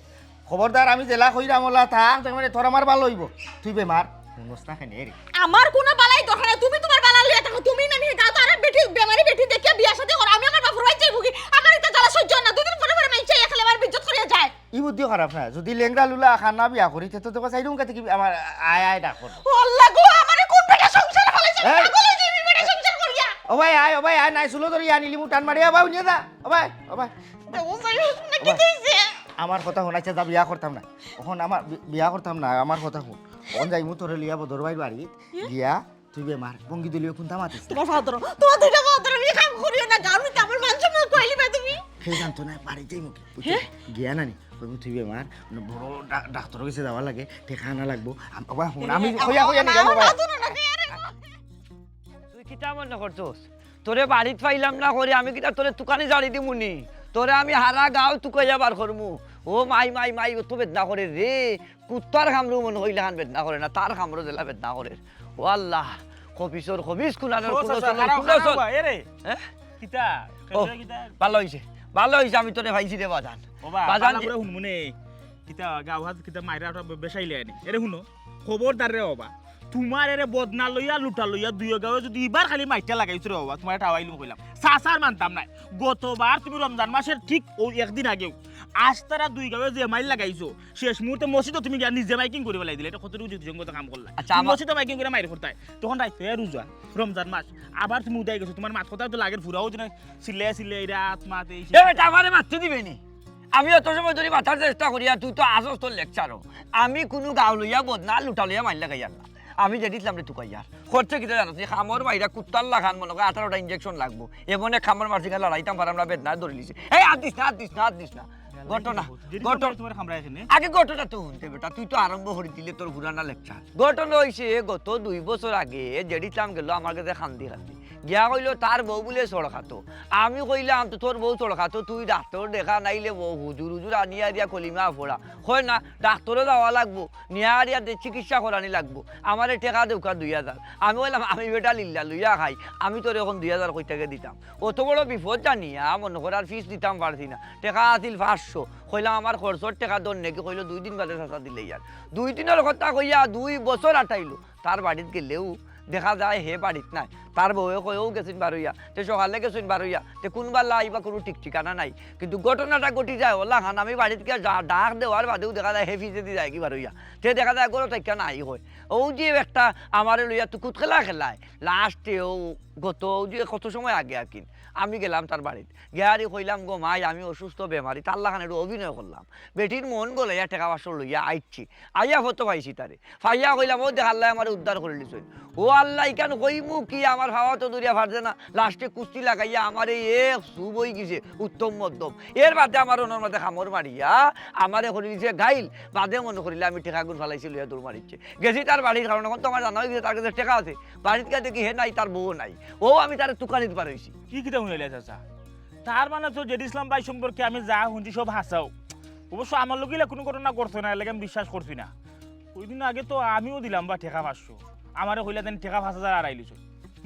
খবরদার আমি জেলা কইরা মোলা থাক মানে তোর আমার ভালো হইব তুই বেমার মুস্তা খানে রে আমার কোনো বালাই দরকার নাই তুমি তোমার বালা লইয়া থাকো তুমি না নিয়ে গাও তো আর বেটি বেমারি বেটি দেখে বিয়া সাথে কর আমি আমার বাপর ভাই চাইবো কি আমার এটা জ্বালা সহ্য না 2 দিন পরে মাইছে এখানে আমার বিজ্জত করিয়া যায় ই বুদ্ধি খারাপ না যদি লেংরা লুলা খানা বিয়া করি তো তোকে চাইরুম কাতে কি আমার আয় ডাকর আল্লাহ গো আমারে কোন বেটা সংসার ফলাইছে পাগল হই যাবি বেটা সংসার করিয়া ও ভাই আয় নাই সুলো ধরি আনিলি মু টান মারিয়া বাউ নিয়ে যা ও ভাই ও ভাই না কি কইছে আমার কথা শোনাইছে যা বিয়া করতাম না এখন আমার বিয়া করতাম না আমার কথা শুন কোন যাইমু তোরে লিয়া বদর ভাই বাড়ি গিয়া তুই বেমার বঙ্গি দিলিও কোনটা মাতিস তোমার ফাদর তোমার 2টা ফাদর আমি কাম করিও না গাউনি তো আমার মান সম্মান কইলি ভাই তুমি সে জানতো না বাড়ি যাইমু গিয়া নানি কইমু তুই বেমার বড় ডাক্তার কাছে যাওয়া লাগে টেকা আনা লাগবো আমি কইয়া নিলাম তুই কিতা মনে করছোস তোরে বাড়িত পাইলাম না করে আমি কিতা তোরে তুকানি জাড়ি দিমুনি তোরে আমি হারা গাঁও তুকাইয়া বার করমু ও মাই মাই মাই ও তো বেদনা করে রে কুত্তার খামরু মনে হইলে হান বেদনা করে না তার খামরু দিলা বেদনা করে ও আল্লাহ কবিসর কবিস কুনানোর কুনসল এরে হ্যাঁ কিতা ও, ভালো হইছে আমি তোরে ভাইছি রে বাজান বাজান পুরো হুনমুনে কিতা গাওহাত কিতা মাইরা বেসাইলে আনি এরে হুনো খবরদার রে বাবা তোমার এরে বদনা লইয়া লুটা লইয়া দুই গাঁও যদি এবার খালি মাইটা লাগাইছো রে বাবা তোমার টাওয়াইলু কইলাম সাসার মানতাম নাই গতবার তুমি রমজান মাসের ঠিক ওই একদিন আগেও আস্তারা দুই গাঁও যে মাইল লাগাইছো শেষ মুহূর্তে মসজিদে তুমি নিজে মাইকিং করে বেলাই দিলে এটা কতটুকু যুক্তিসঙ্গত কাম করলা আচ্ছা, মসজিদে মাইকিং করে মাইর করতে তখন রাইতে রোজা রমজান মাস আবার তুমি উদাই গেছো তোমার মাথা তো লাগের ফুরাও দিন সিলে রাত মাতে এ বেটা আমারে মারতে দিবে নি আমি অত সময় ধরে মাথার চেষ্টা করি আর তুই তো আসস তোর লেকচারও আমি কোনো গাঁও লইয়া বদনা লুটা লইয়া মাইল লাগাইয়ার না আমি যে দিছিলাম রে তুকাইয়ার খরচে কিতা জানো খামর মাইরা কুত্তার লাগান মনে করে 18টা ইঞ্জেকশন লাগবো এমনে খামর মারছি গেলে লড়াইতাম পার আমরা বেদনা ধরে লিছি এই হাত দিস না ঘটনা আগে ঘটনা তো শুনতে বেটা তুই তো আরম্ভ করে দিলে তোর পুরানা লেকচার ঘটনা হইছে গত 2 বছর আগে যেদিতাম গেল আমার কাছে খান্দি গিয়া কইলো তার বউ বলে চড় খাতো আমি কইলাম তো তোর বউ চড় খাতো তুই ডাক্তার দেখা নাইলে বউ হুজুর আনিয়া দিয়া কলিমা ফোড়া হয় না ডাক্তারও যাওয়া লাগবো নিয়া দিয়া চিকিৎসা করানি লাগবো আমার টেকা দেউকা 2000 আমি বললাম আমি বেটা লিল্লা লইয়া খাই আমি তোর এখন 2000 কই টাকা দিতাম অত বড় বিপদ জানিয়া মনে করার ফিস দিতাম পারছি না টেকা আছিল 500 কইলাম আমার খরচর টাকা দন নাকি কইলো 2 দিন বাদে চাচা দিলে ইয়ার 2 দিনের কথা কইয়া 2 বছর আটাইলো তার বাড়িতে গেলেও দেখা যায় হে বাড়িত নাই তার বউয়ে কয়েও গেছেন বারইয়া তে সকালে গেছেন বারইয়া তে কোনবার লাইবা কোনো ঠিক ঠিকানা নাই কিন্তু ঘটনাটা ঘটি যায় ওলা খান আমি বাড়িতে গিয়ে ডাক দেওয়ার বাদেও দেখা যায় হে ফিসে দিয়ে যায় কি বারইয়া তে দেখা যায় গরো টাকা নাই হয় ও যে একটা আমারে লইয়া তুকুত খেলায় লাস্টে ও গত যে কত সময় আগে আর কি আমি গেলাম তার বাড়িতে গিয়ারি কইলাম গো মাই আমি অসুস্থ বেমারি তার লাখান একটু অভিনয় করলাম বেটির মন গলে টাকা 500 লইয়া আইছি আইয়া ফটো পাইছি তারে ফাইয়া কইলাম ও দেখ আল্লাহ আমার উদ্ধার করে দিছে ও আল্লাহ কেন কইমু কি আমার ভাবা তো দূরিয়া ভারছে না লাস্টে কুস্তি লাগাইয়া আমার এই এক সুব হয়ে গেছে উত্তম মধ্যম এর বাদে আমার ওনার মধ্যে খামর মারিয়া আমারে করে দিছে গাইল বাদে মনে করিলে আমি টেকা গুণ ফেলাইছি লইয়া দৌড় মারিচ্ছে গেছি তার বাড়ির কারণ এখন তো আমার জানা হয়ে গেছে তার কাছে টেকা আছে বাড়িতে কাছে দেখি হে নাই তার বউ নাই ও আমি তার তুকানিতে পারছি কি কিতা শুনাইলে চাচা তার মানে তো জেড ইসলাম ভাই সম্পর্কে আমি যা শুনছি সব হাসাও অবশ্য আমার লোক কোনো ঘটনা করছে না এলাকা আমি বিশ্বাস করছি না ওই দিন আগে তো আমিও দিলাম বা ঠেকা 500 আমারে কইলা দেন ঠেকা 5000 আড়াইলিছ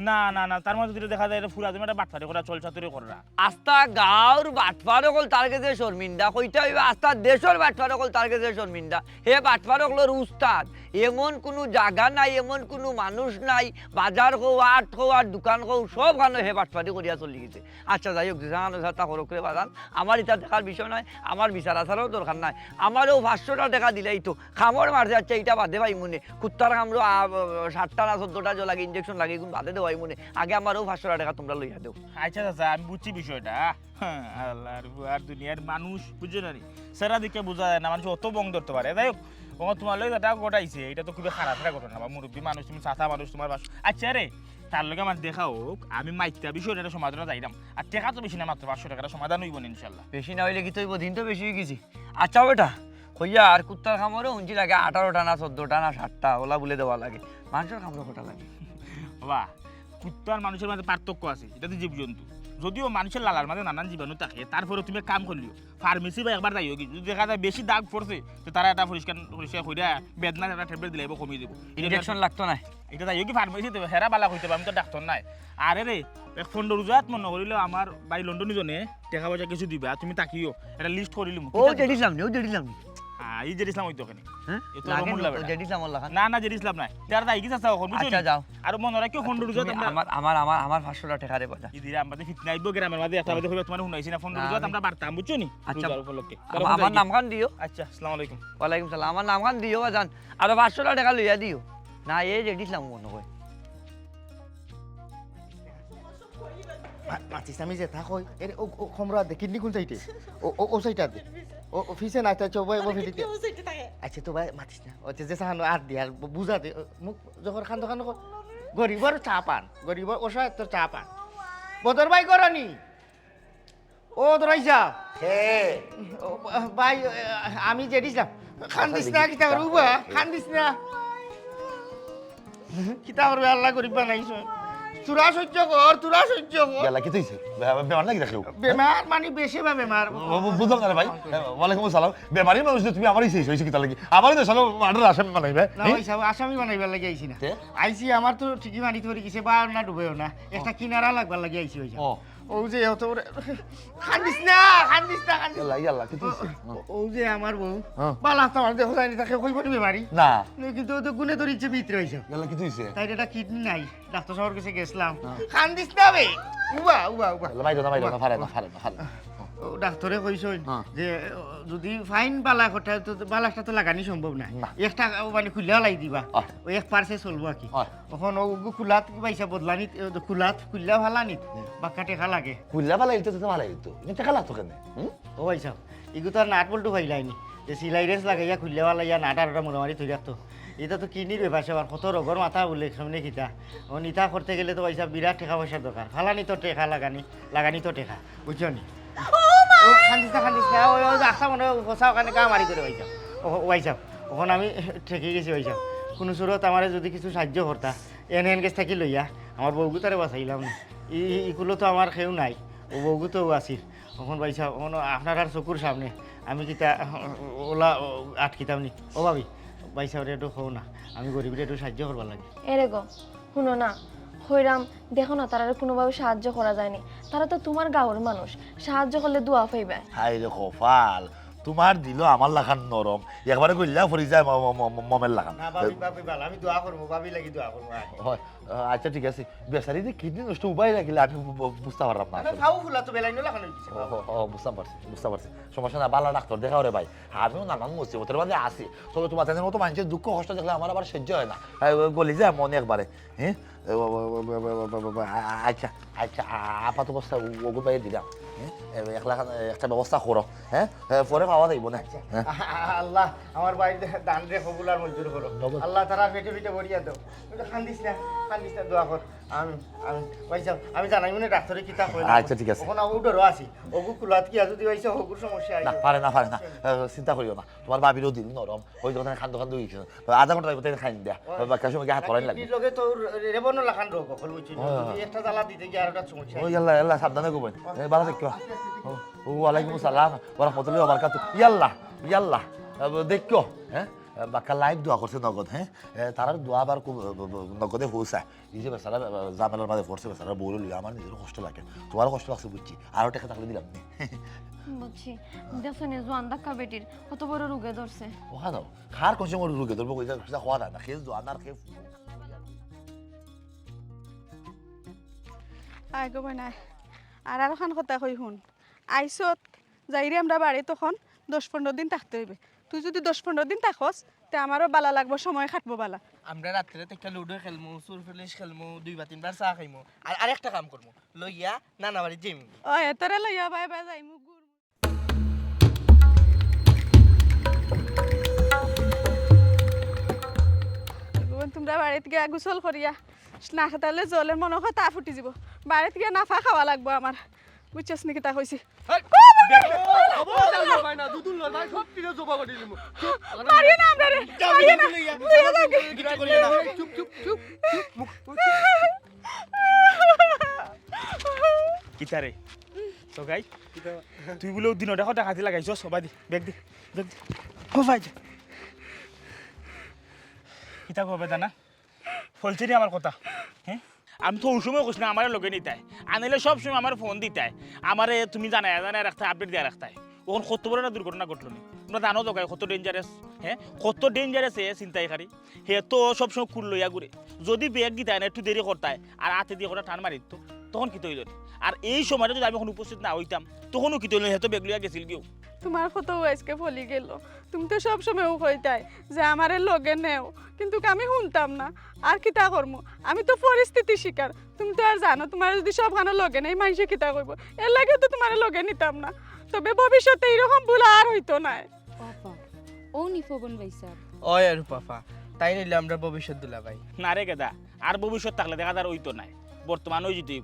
না না না তার মধ্যে দেখা যায় ফুরা তুমি একটা বাটফারি করা চলছাতুরি করা আস্তা গাঁর বাটফার অকল তার কাছে শর্মিন্দা কইতে হইবে আস্তা দেশের বাটফার অকল তার কাছে শর্মিন্দা হে বাটফার অকলের উস্তাদ এমন কোনো জায়গা নাই এমন কোনো মানুষ নাই বাজার কো আট কো আর দোকান কো সব খানো হে বাটফারি করিয়া চলি গেছে আচ্ছা যাই হোক জানো তা করকরে বাজান আমার এটা দেখার বিষয় নয় আমার বিচার আসারও দরকার নাই আমারও 500টা টাকা দিলেই তো খামর মারছে আচ্ছা এইটা বাদে ভাই মনে কুত্তার খামরো 7টা না 14টা লাগে ইঞ্জেকশন লাগে এগুলো বাদে দেওয়াই মনে আগে আমারও 500 টাকা তোমরা লইয়া দেও আচ্ছা চাচা আমি বুঝছি বিষয়টা আল্লাহর আর দুনিয়ার মানুষ বুঝছো না সারা দিকে বোঝা যায় না মানুষ অত বং ধরতে পারে যাই হোক তোমার লগে যেটা ঘটাইছে এটা তো খুবই খারাপ একটা ঘটনা বা মুরব্বী মানুষ তুমি চাচা মানুষ তোমার বাস আচ্ছা রে তার লগে আমার দেখা হোক আমি মাইকটা বিষয়টা সমাধান যাইলাম আর টাকা তো বেশি না মাত্র 500 টাকার সমাধান হইব না ইনশাল্লাহ বেশি না হইলে কি তো দিন তো বেশি হয়ে গেছি আচ্ছা বেটা কইয়া আর কুত্তার খামরও উঞ্চি লাগে 18টা না 14টা না 7টা ওলা বলে দেওয়া লাগে মানুষের খামরও কটা লাগে বাবা কুত্তার মানুষের মাঝে পার্থক্য আছে এটা তো জীবজন্তু যদিও মানুষের লালার মাঝে নানান জীবাণু থাকে তারপরে তুমি কাম করলিও ফার্মেসি বা একবার যাইও যদি দেখা যায় বেশি দাগ পড়ছে তো তারা এটা পরিষ্কার কইরা বেদনা একটা ট্যাবলেট দিলে কমিয়ে দেবো ইনজেকশন লাগতো না এটা যাইও কি ফার্মেসিতে হেরা বালা হইতে আমি তো ডাক্তার নাই আরে রে 15 রোজাত মনে করিল আমার ভাই লন্ডনে জনে টাকা পয়সা কিছু দিবা তুমি তাকিও এটা লিস্ট করিলিম ও জেডিসলাম এই যে ইসলাম হইতো কেন হ্যাঁ এতো লাগে রমুল্লা তো জেডিসলাম আল্লাহ না না যে ইসলাম নাই তার দাই কি চাচা এখন বুঝছো আচ্ছা যাও আর মনে রাখিও 15 রোজাত আমার 500 টাকা রে বাজা ইদিরা আমাদের ফিতনা আইবো গ্রামের মাঝে একটা বাদে হইবে তোমার শুনাইছি না 15 রোজাত আমরা বাড়তাম বুঝছো নি আচ্ছা উপলক্ষে আমার নামখান দিও আচ্ছা আসসালামু আলাইকুম ওয়ালাইকুম সালাম আমার নামখান দিও বাজান আর 500 টাকা লইয়া দিও না এই জেডিসলাম মনে হয় মাতিস আমি যে থাক ওই এর ও খমরা দে কিডনি কোন সাইডে ও সাইডটা দে ও ফিসে না তো ভাই ও ফিতে আচ্ছা তো ভাই মাতিস না ও যে সাহানো আর দি আর বুঝা দে মুখ যখন খান দোকান গরিবর চা পান গরিবর ওসা তোর চা পান বদর ভাই করনি ও দরাইছা হে ভাই আমি যে দিছিলাম খান দিস না কিতা করবা খান দিস না কিতা করবে আল্লাহ গরিব বানাইছো তোরা সহ্য কর তোরা সহ্য কর গেলা কি তুইছে বেমার নাকি দেখলো বেমার মানে বেশি বা বেমার বুঝলাম না রে ভাই ওয়ালাইকুম আসসালাম বেমারি মানুষ তুমি আমারই শেষ হয়েছে কি তার লাগি আমারই তো সালো মার্ডার আসামি বানাইবে না ভাই সাহেব আসামি বানাইবার লাগি আইছি না আইছি আমার তো ঠিকই মানি ধরে গেছে বা না ডুবেও না একটা কিনারা লাগবার লাগি আইছি ওই ও যে অত খান্দিস না ইয়াল্লা ইয়াল্লা কি তুইছে ও যে আমার বউ বালা তো আমার দেখো জানি তাকে কই পড়বে মারি না কিন্তু ও তো গুনে ধরিছে ভিতরে হইছে ইয়াল্লা কি তুইছে তাই এটা কিডনি নাই ডাক্তার সাহেবের কাছে গেছিলাম খান্দিস না বে উবা মাইরো না ফারে না ও ডাক্তারে কইছেন যে যদি ফাইন বালা কথা তো বালাটা তো লাগানি সম্ভব না একটা মানে খুলে লাই দিবা ওই এক পার্সে চলবো কি তখন ও খুলাত পয়সা বদলানি খুলাত খুললা ভালানি বাক্কা টেকা লাগে কুল্লা ভালো হইতো তো ভালো হইতো এটা খেলা তো কেন ও পয়সা এগু তো আর নাট বল্টু ভাইলাইনি যে সিলাই রেস লাগাইয়া খুললে ভালা ইয়া নাট আর মোটামারি থই রাখতো এটা তো কিডনির ব্যাপার সেবার কত রোগর মাথা বলে সামনে খিতা ও নিতা করতে গেলে তো পয়সা বিরাট টাকা পয়সার দরকার ফালানি তো টেকা লাগানি তো টেকা বুঝছো নি ও খান্দিস না ওই আশা মনে হোসা ওখানে গা মারি করে পাইছাম ওয়াইছাম ওখান আমি ঠেকে গেছি ওইছাম কোনো সুরত আমার যদি কিছু সাহায্য করতা এন গেছ থাকি লইয়া আমার বউগু তারে বাঁচাইলাম না ইগুলো তো আমার কেউ নাই ও বউগু তো আসিল ওখান পাইছা ওখানে আপনার আর চকুর সামনে আমি কিতা ওলা আটকিতাম নি ও ভাবি পাইছা ওরে একটু হও না আমি গরিবরে একটু সাহায্য করবার লাগে এরে গো শুনো না হইরাম দেখো না তারা কোনোভাবে সাহায্য করা যায়নি তারা তো তোমার গাঁওর মানুষ সাহায্য করলে দোয়া পাইবে হাই রে কপাল তোমার দিল আমার লাখান নরম একবারে কইলা ফরি যায় মমের লাখান না ভাবি ভালো আমি দোয়া করবো ভাবি লাগি দোয়া করবো হয় আচ্ছা ঠিক আছে বেচারি যে কিডনি নষ্ট উপায় রাখিলে আমি বুঝতে পারলাম না খাও ফুলা তো বেলাই লাগানো হইছে বুঝতে পারছি সমস্যা না বালা ডাক্তার দেখাও রে ভাই আমিও নানান মুসিবতের মধ্যে আসি তবে তোমার তাদের মতো মানুষের দুঃখ কষ্ট দেখলে আমার আবার সহ্য হয় না বলি যে মনে একবারে হ্যাঁ আচ্ছা আপাত অবস্থা ওগুলো পাই দিলাম একটা ব্যবস্থা করো হ্যাঁ পরে পাওয়া যাইব না আল্লাহ আমার বাড়িতে দান রে কবুল আর মঞ্জুর করো আল্লাহ তারা পেটে পেটে ভরিয়া দাও খান্দিস না দোয়া কর আমি জানাই মনে ডাক্তারে কিতা কই আচ্ছা ঠিক আছে ওখান আউডরও আছি ওগু কুলাত কি যদি হইছে ওগুর সমস্যা না পারে না চিন্তা করিও না তোমার ভাবিরও দিল নরম ওই দোকানে খান্দ হইছে আধা ঘন্টা ভিতরে খাইন দেয়া বাকি সময় হাত করাই লাগবে লগে তো রেবনো লাখান রোগ হল বুঝছি একটা জ্বালা দিতে গিয়ে আরেকটা সমস্যা ও ইয়াল্লা সাবধানে গোবেন ভালো থাকিও ওয়ালাইকুম আসসালাম ওয়া রাহমাতুল্লাহি ওয়া বারাকাতুহু ইয়াল্লা দেখো হ্যাঁ বাক্কা লাইভ দোয়া করছে নগদ হ্যাঁ তারার দোয়া আবার নগদে হৌসা এই যে বেচারা জামেলার মাঝে পড়ছে বেচারা বলে লইয়া আমার নিজেরও কষ্ট লাগে তোমারও কষ্ট লাগছে বুঝছি আরও টাকা থাকলে দিলাম বুঝছি দেখছো নি জোয়ান ডাক্কা বেটির কত বড় রোগে ধরছে ওখানে খার কোন সময় রুগে ধরবো হওয়া যায় না খেয়ে জোয়ান আর খেয়ে আই গো নাই আর খান কথা কই শুন আইসত যাইরে আমরা বাড়ি তখন 10-15 দিন থাকতে হইবে তুই যদি 10-15 দিন থাকস তে আমারও বালা লাগবো সময় খাটবো বালা আমরা রাত্রে একটা লুডো খেলমু সুর পুলিশ খেলমু 2-3 চা খাইমু আর আরেকটা কাম করমু লইয়া নানা বাড়ি যাইমু ও এতরে লইয়া বাই যাইমু তোমরা বাড়িতে গিয়ে গোসল করিয়া না খেতালে জলের মনে হয় তা ফুটি যাব বাড়িতে গিয়ে নাফা খাওয়া লাগবো আমার বুঝছস নাকি তা কইছি কিতারে তো গাই তুই বলে দিন দেখো ডাকাতি লাগাইছ সবাই দি বেগ দি ও ভাই কিতা কবে জানা ফলছে নি আমার কথা হ্যাঁ আমি তো ওই সময় কইছি না আমার লগে নিতাই আনাইলে সব সময় আমার ফোন দিতাই আমারে তুমি জানাই রাখতে আপডেট দিয়া রাখতাই ওখান কত বড় না দুর্ঘটনা ঘটলো নি তোমরা জানো তো গাই কত ডেঞ্জারাস হ্যাঁ কত ডেঞ্জারাস হে চিন্তাইকারী হে তো সবসময় কুল লইয়া ঘুরে যদি বেগ দিতাই না একটু দেরি করতাই আর হাতে দিয়ে কটা টান মারিত তখন কি তৈল আর এই সময়টা যদি আমি এখন উপস্থিত না হইতাম তখনও কি তৈল হে তো বেগ লইয়া গেছিল কেউ তোমার কত আজকে ফলি গেল তুমি তো সব সময় কইতাই যে আমারে লগে নেও কিন্তু আমি শুনতাম না আর কিতা করমু আমি তো পরিস্থিতি শিকার তুমি তো আর জানো তোমার যদি সব খানো লগে নেই মানুষে কিতা কইব এর লাগে তো তোমার লগে নিতাম না তবে ভবিষ্যতে এরকম ভুল আর হইতো না পাপা ও নিফবন ভাইসাব ওই আর পাপা তাই নিলে আমরা ভবিষ্যৎ দুলা ভাই না রে গেদা আর ভবিষ্যৎ থাকলে দেখা যার হইতো নাই বর্তমান ওই যেতে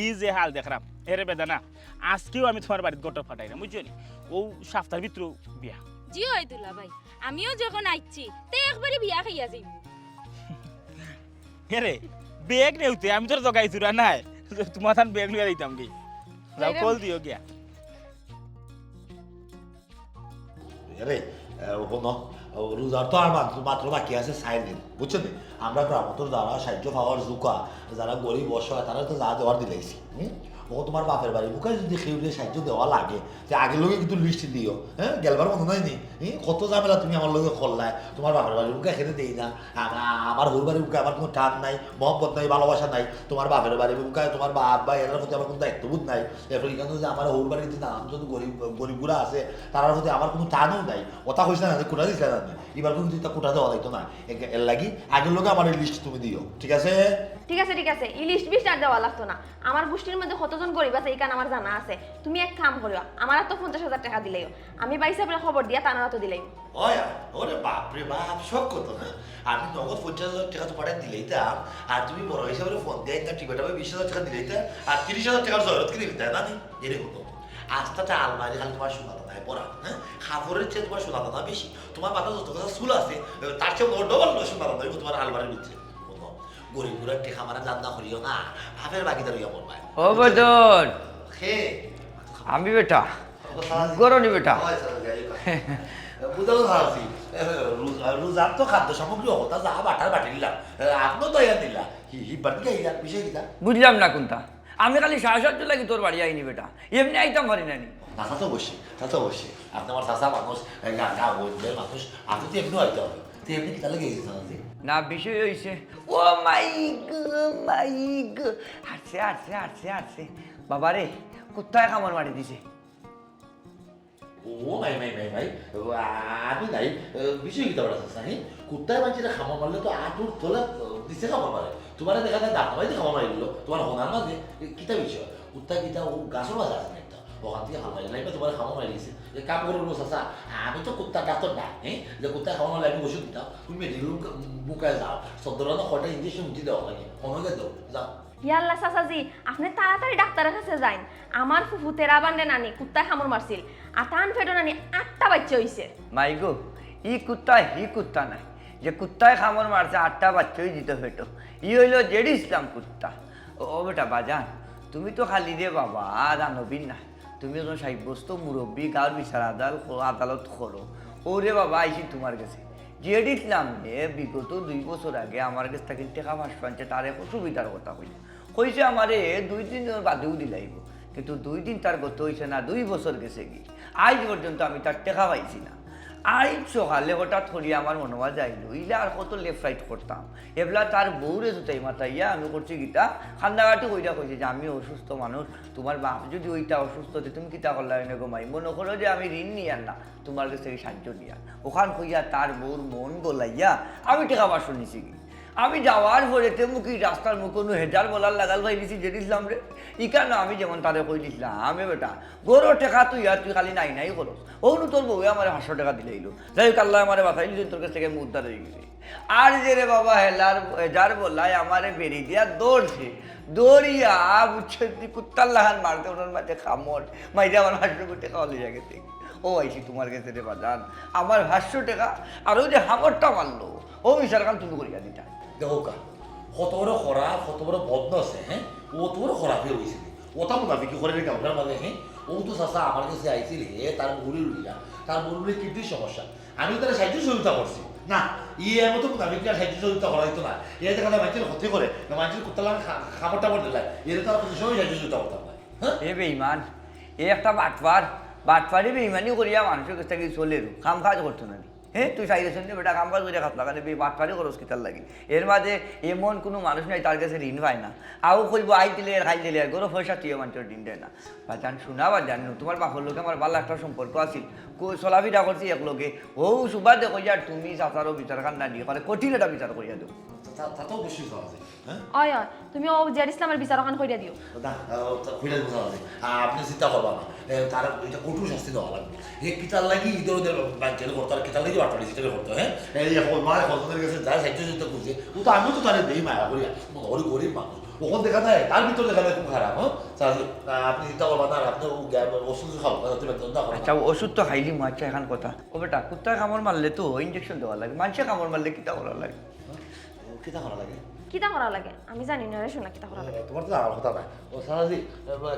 ই যে হাল দেখলাম এরে বেদা না আজকেও আমি তোমার বাড়িতে গোটা ফাটাই না বুঝছো নি ও সপ্তাহের ভিতরেও বিয়া জি হয় দুলা ভাই আমিও যখন আইছি তে একবারে বিয়া খাইয়া যাইব রে বেগ নেউতে আমি তোর জগাইছো রা নাই তোমার থান বেগ লইয়া দিতাম কি যাও কল দিও গিয়া আরে কোনো রোজার তো আর মাত্র বাকি আছে 4 দিন বুঝছেন আমরা গ্রামতর যারা সাহায্য পাওয়ার জুকা যারা গরিব অসহায় তারা তো যা দেওয়ার দিলাইছি ও তোমার বাপের বাড়ি বুকায় যদি খেউলে সাহায্য দেওয়া লাগে যে আগের লোকে কিন্তু লিস্ট দিও হ্যাঁ গেলবার মনে নাই নি কত ঝামেলা তুমি আমার লোকে খোল্লায় তোমার বাপের বাড়ি বুকা খেতে দেই না আমার হোর বাড়ি বুকা আমার কোনো টান নাই মহব্বত নাই ভালোবাসা নাই তোমার বাপের বাড়ি বুকায় তোমার বাপ বা এর প্রতি আমার কোনো দায়িত্ববোধ নাই এরপর এখানে যে আমার হোর বাড়িতে নাম যদি গরিবগুলা আছে তার প্রতি আমার কোনো টানও নাই কথা হয়েছে না কোটা দিচ্ছে না এবার কিন্তু তা কোটা দেওয়া যাইতো না এর লাগি আগের লোকে আমার এই লিস্ট তুমি দিও ঠিক আছে ঠিক আছে ঠিক আছে এই লিস্ট বিস্ট আর দেওয়া লাগতো না আমার গোষ্ঠীর মধ্যে কতজন গরিব আছে এই কারণ আমার জানা আছে তুমি এক কাম করিও আমার তো 50,000 টাকা দিলেও আমি বাইসে পরে খবর দিয়া তানারা তো দিলেই ওরে বাপরে বাপ শখ কত না আমি নগদ 50,000 টাকা তো পাঠাই দিলেই দাম আর তুমি বড় হিসাবে ফোন দিয়ে একটা টিকিট হবে 20,000 টাকা দিলেই তা আর 30,000 টাকার জরুরত কি দিতে না এরকম তো আস্তাটা আলমারি খালি তোমার শোনা দাদা পড়া হ্যাঁ খাবারের চেয়ে তোমার শোনা দাদা বেশি তোমার মাথা যত কথা চুল আছে তার চেয়ে ডবল শোনা দাদা তোমার আলমারির ভিতরে গরিব গুড়ার টেকা মারা জান্না করিও না হাফের বাকিদার ইয়া বলবাই ও বদন খে আমি বেটা গরনি বেটা বুঝালো ভাবছি রোজার তো খাদ্য সামগ্রী হতা যা বাটার বাটি দিলাম আপনিও তো ইয়া দিলা হিবার দিকে ইয়া বিষয় কিনা বুঝলাম না কোনটা আমি খালি 7:30 লাগি তোর বাড়ি আইনি বেটা এমনি আইতাম পারি না নি তা তো অবশ্যই তা তো অবশ্যই আপনি আমার চাষা মানুষ গা বলবেন মানুষ আপনি তো এমনি হইতে হবে তুই এমনি কিতা লেগে গেছিস না বিষয় হয়েছে ও মাইক হাঁটছে হাঁটছে হাঁটছে হাঁটছে বাবা রে কোথায় কামড় মারি দিছে ও ভাই আমি নাই বিষয় কিতা বলা চাষা হ্যাঁ কুত্তায় মাঝে খামা মারলে তো আটুর তোলা দিছে খামা মারে তোমার দেখা যায় দাঁত মাইতে খামা মারি দিল তোমার হনার মাঝে কিতা বিষয় কুত্তা কিতা ও গাছর মাঝে আছে না একটা ওখান থেকে খামা মারি লাগবে তোমার খামা মারি দিছে কাম করে বলবো চাষা আমি তো কুত্তার ডাক্তার না হ্যাঁ যে কুত্তায় খামা মারলে আমি ওষুধ দিতাম তুমি মেডিকেল বুকায় যাও সদ্যরানো কয়টা ইঞ্জেকশন উঠি দেওয়া লাগে মনে দাও যাও ইয়াল্লা চাচাজি আপনি তাড়াতাড়ি ডাক্তারের কাছে যাইন আমার ফুফু তেরা বান্ডে নানি কুত্তায় কামড় মারছিল আর টান ফেটো নানি 8টা বাচ্চা হইছে মাইগো ই কুত্তা হি কুত্তা নাই যে কুত্তায় কামড় মারছে 8টা বাচ্চাই দিতে ফেটো ই হইল জেডি ইসলাম কুত্তা ও বেটা বাজান তুমি তো খালি রে বাবা জানবিন না তুমি এখন সাব্যস্ত মুরব্বী গাঁর বিচার আদালত করো ওরে বাবা আইসি তোমার কাছে জেডি ইসলাম বিগত 2 বছর আগে আমার কাছে থেকে টেকা ফাঁস পাঞ্চে তার এখন সুবিধার কথা হইল কইছে আমারে 2 দিন বাদেও দিলাইব কিন্তু 2 দিন তার গত হয়েছে না 2 বছর গেছে কি আজ পর্যন্ত আমি তার টেকা পাইছি না আজ সকালে হঠাৎ করিয়া আমার মনোবা যাইল ইলে আর কত লেফট রাইট করতাম এবলা তার বউরে জুতাই মাথাইয়া আমি করছি গীতা খান্দাঘাটি কইরা কইছে যে আমি অসুস্থ মানুষ তোমার বাপ যদি ওইটা অসুস্থ হতে তুমি কিতা করলা এনে গোমাই মনে করো যে আমি ঋণ নিয়ার না তোমার কাছে সাহায্য নিয়া ওখান কইয়া তার বউর মন গোলাইয়া আমি টেকা পাঁচশো নিছি কি আমি যাওয়ার পরেতে মুখি রাস্তার মুখ কোনো হেজার বলার লাগাল ভাই দিছি যে দিছিলাম রে ইকান আমি যেমন তারে কই দিছিলাম আমি বেটা গরো টেকা তুই আর তুই খালি নাই নাই করস ওনু তোর বউয়ে আমার 500 টাকা দিলাইলো যাই হোক আল্লাহ আমারে বাঁচাইল তোর কাছ থেকে মুদ্রা হয়ে গেছি আর যে রে বাবা হেজার বলাই আমারে বেরি দিয়া দৌড়ছে দৌড়িয়া বুঝছে কুত্তার লাহান মারতে ওনার মাঝে খামড় মাইরে আমার 500 টাকা হলে জায়গা থেকে ও আইসি তোমার কাছে রে বাজান আমার 500 টাকা আর ওই যে হামরটা মারলো ও মিশার কাম তুমি করিয়া দিতা দেখো কা কত বড় খরাপ কত বড় বদন আছে হ্যাঁ অত বড় খরাপই হয়েছে ওটা মোটামুটি কি করে রেখে আপনার মানে হ্যাঁ ও তো চাষা আমার কাছে আইছিল হে তার মুড়ি উড়িয়া তার মুড়ি কিডনির সমস্যা আমি তারা সাহায্য সহযোগিতা করছি না এর মতো মোটামুটি আর সাহায্য সহযোগিতা করা হইতো না এর দেখা মানুষের ক্ষতি করে মানুষের কুত্তালাম খাবার টাবার দিলাই এর তার কোনো সময় সাহায্য সহযোগিতা করতাম না হ্যাঁ এ বেঈমান এ একটা বাটপারি বেঈমানি করিয়া মানুষের কাছ থেকে চলে কাম কাজ করতো না হ্যাঁ তুই সাইডে শুনলে বেটা কাম কাজ করে খাত লাগালে বাটপারি খরচ কিতার লাগে এর মাঝে এমন কোনো মানুষ নাই তার কাছে ঋণ পায় না আও কইব আই দিলে আর খাই দিলে আর গরো পয়সা তুইও মানুষের ঋণ দেয় না বা জান শোনা বা জানো তোমার বাপর লোকে আমার ভালো একটা সম্পর্ক আছিল চলাফিরা করছি এক লোকে ও সুবাদ দেখো যার তুমি চাচারও বিচার কান্না দিয়ে করে কঠিন একটা বিচার করিয়া দেবো তাতেও অবশ্যই করা যায় হ্যাঁ অয় তুমি ও জেড ইসলামের বিচার ওখান কইরা দিও না খুলে বোঝা যায় আপনি চিন্তা করবা না তার এটা কঠোর শাস্তি দেওয়া লাগবে এ কিতার লাগি ইদের ওদের বাচ্চাদের করতে আর কিতার লাগি বাটপাড়ি সেটাকে করতে হ্যাঁ এই মায়ের হজনের কাছে যা সাহায্য সহযোগিতা করছে ও তো আমিও তো তাদের দেই মায়া করি ওর গরিব মানুষ ওখান দেখা যায় তার ভিতর দেখা যায় খুব খারাপ হ্যাঁ আপনি চিন্তা করবা না আপনি ওষুধ খাবো আচ্ছা ওষুধ তো খাইলি আচ্ছা এখন কথা ও বেটা কুত্তায় কামড় মারলে তো ইঞ্জেকশন দেওয়া লাগে মানুষে কামড় মারলে কিতা করা লাগে কিতা করা লাগে কিতা করা লাগে আমি জানি না রে শোনা কিতা করা লাগে তোমার তো জানার কথা নাই ও সারাজি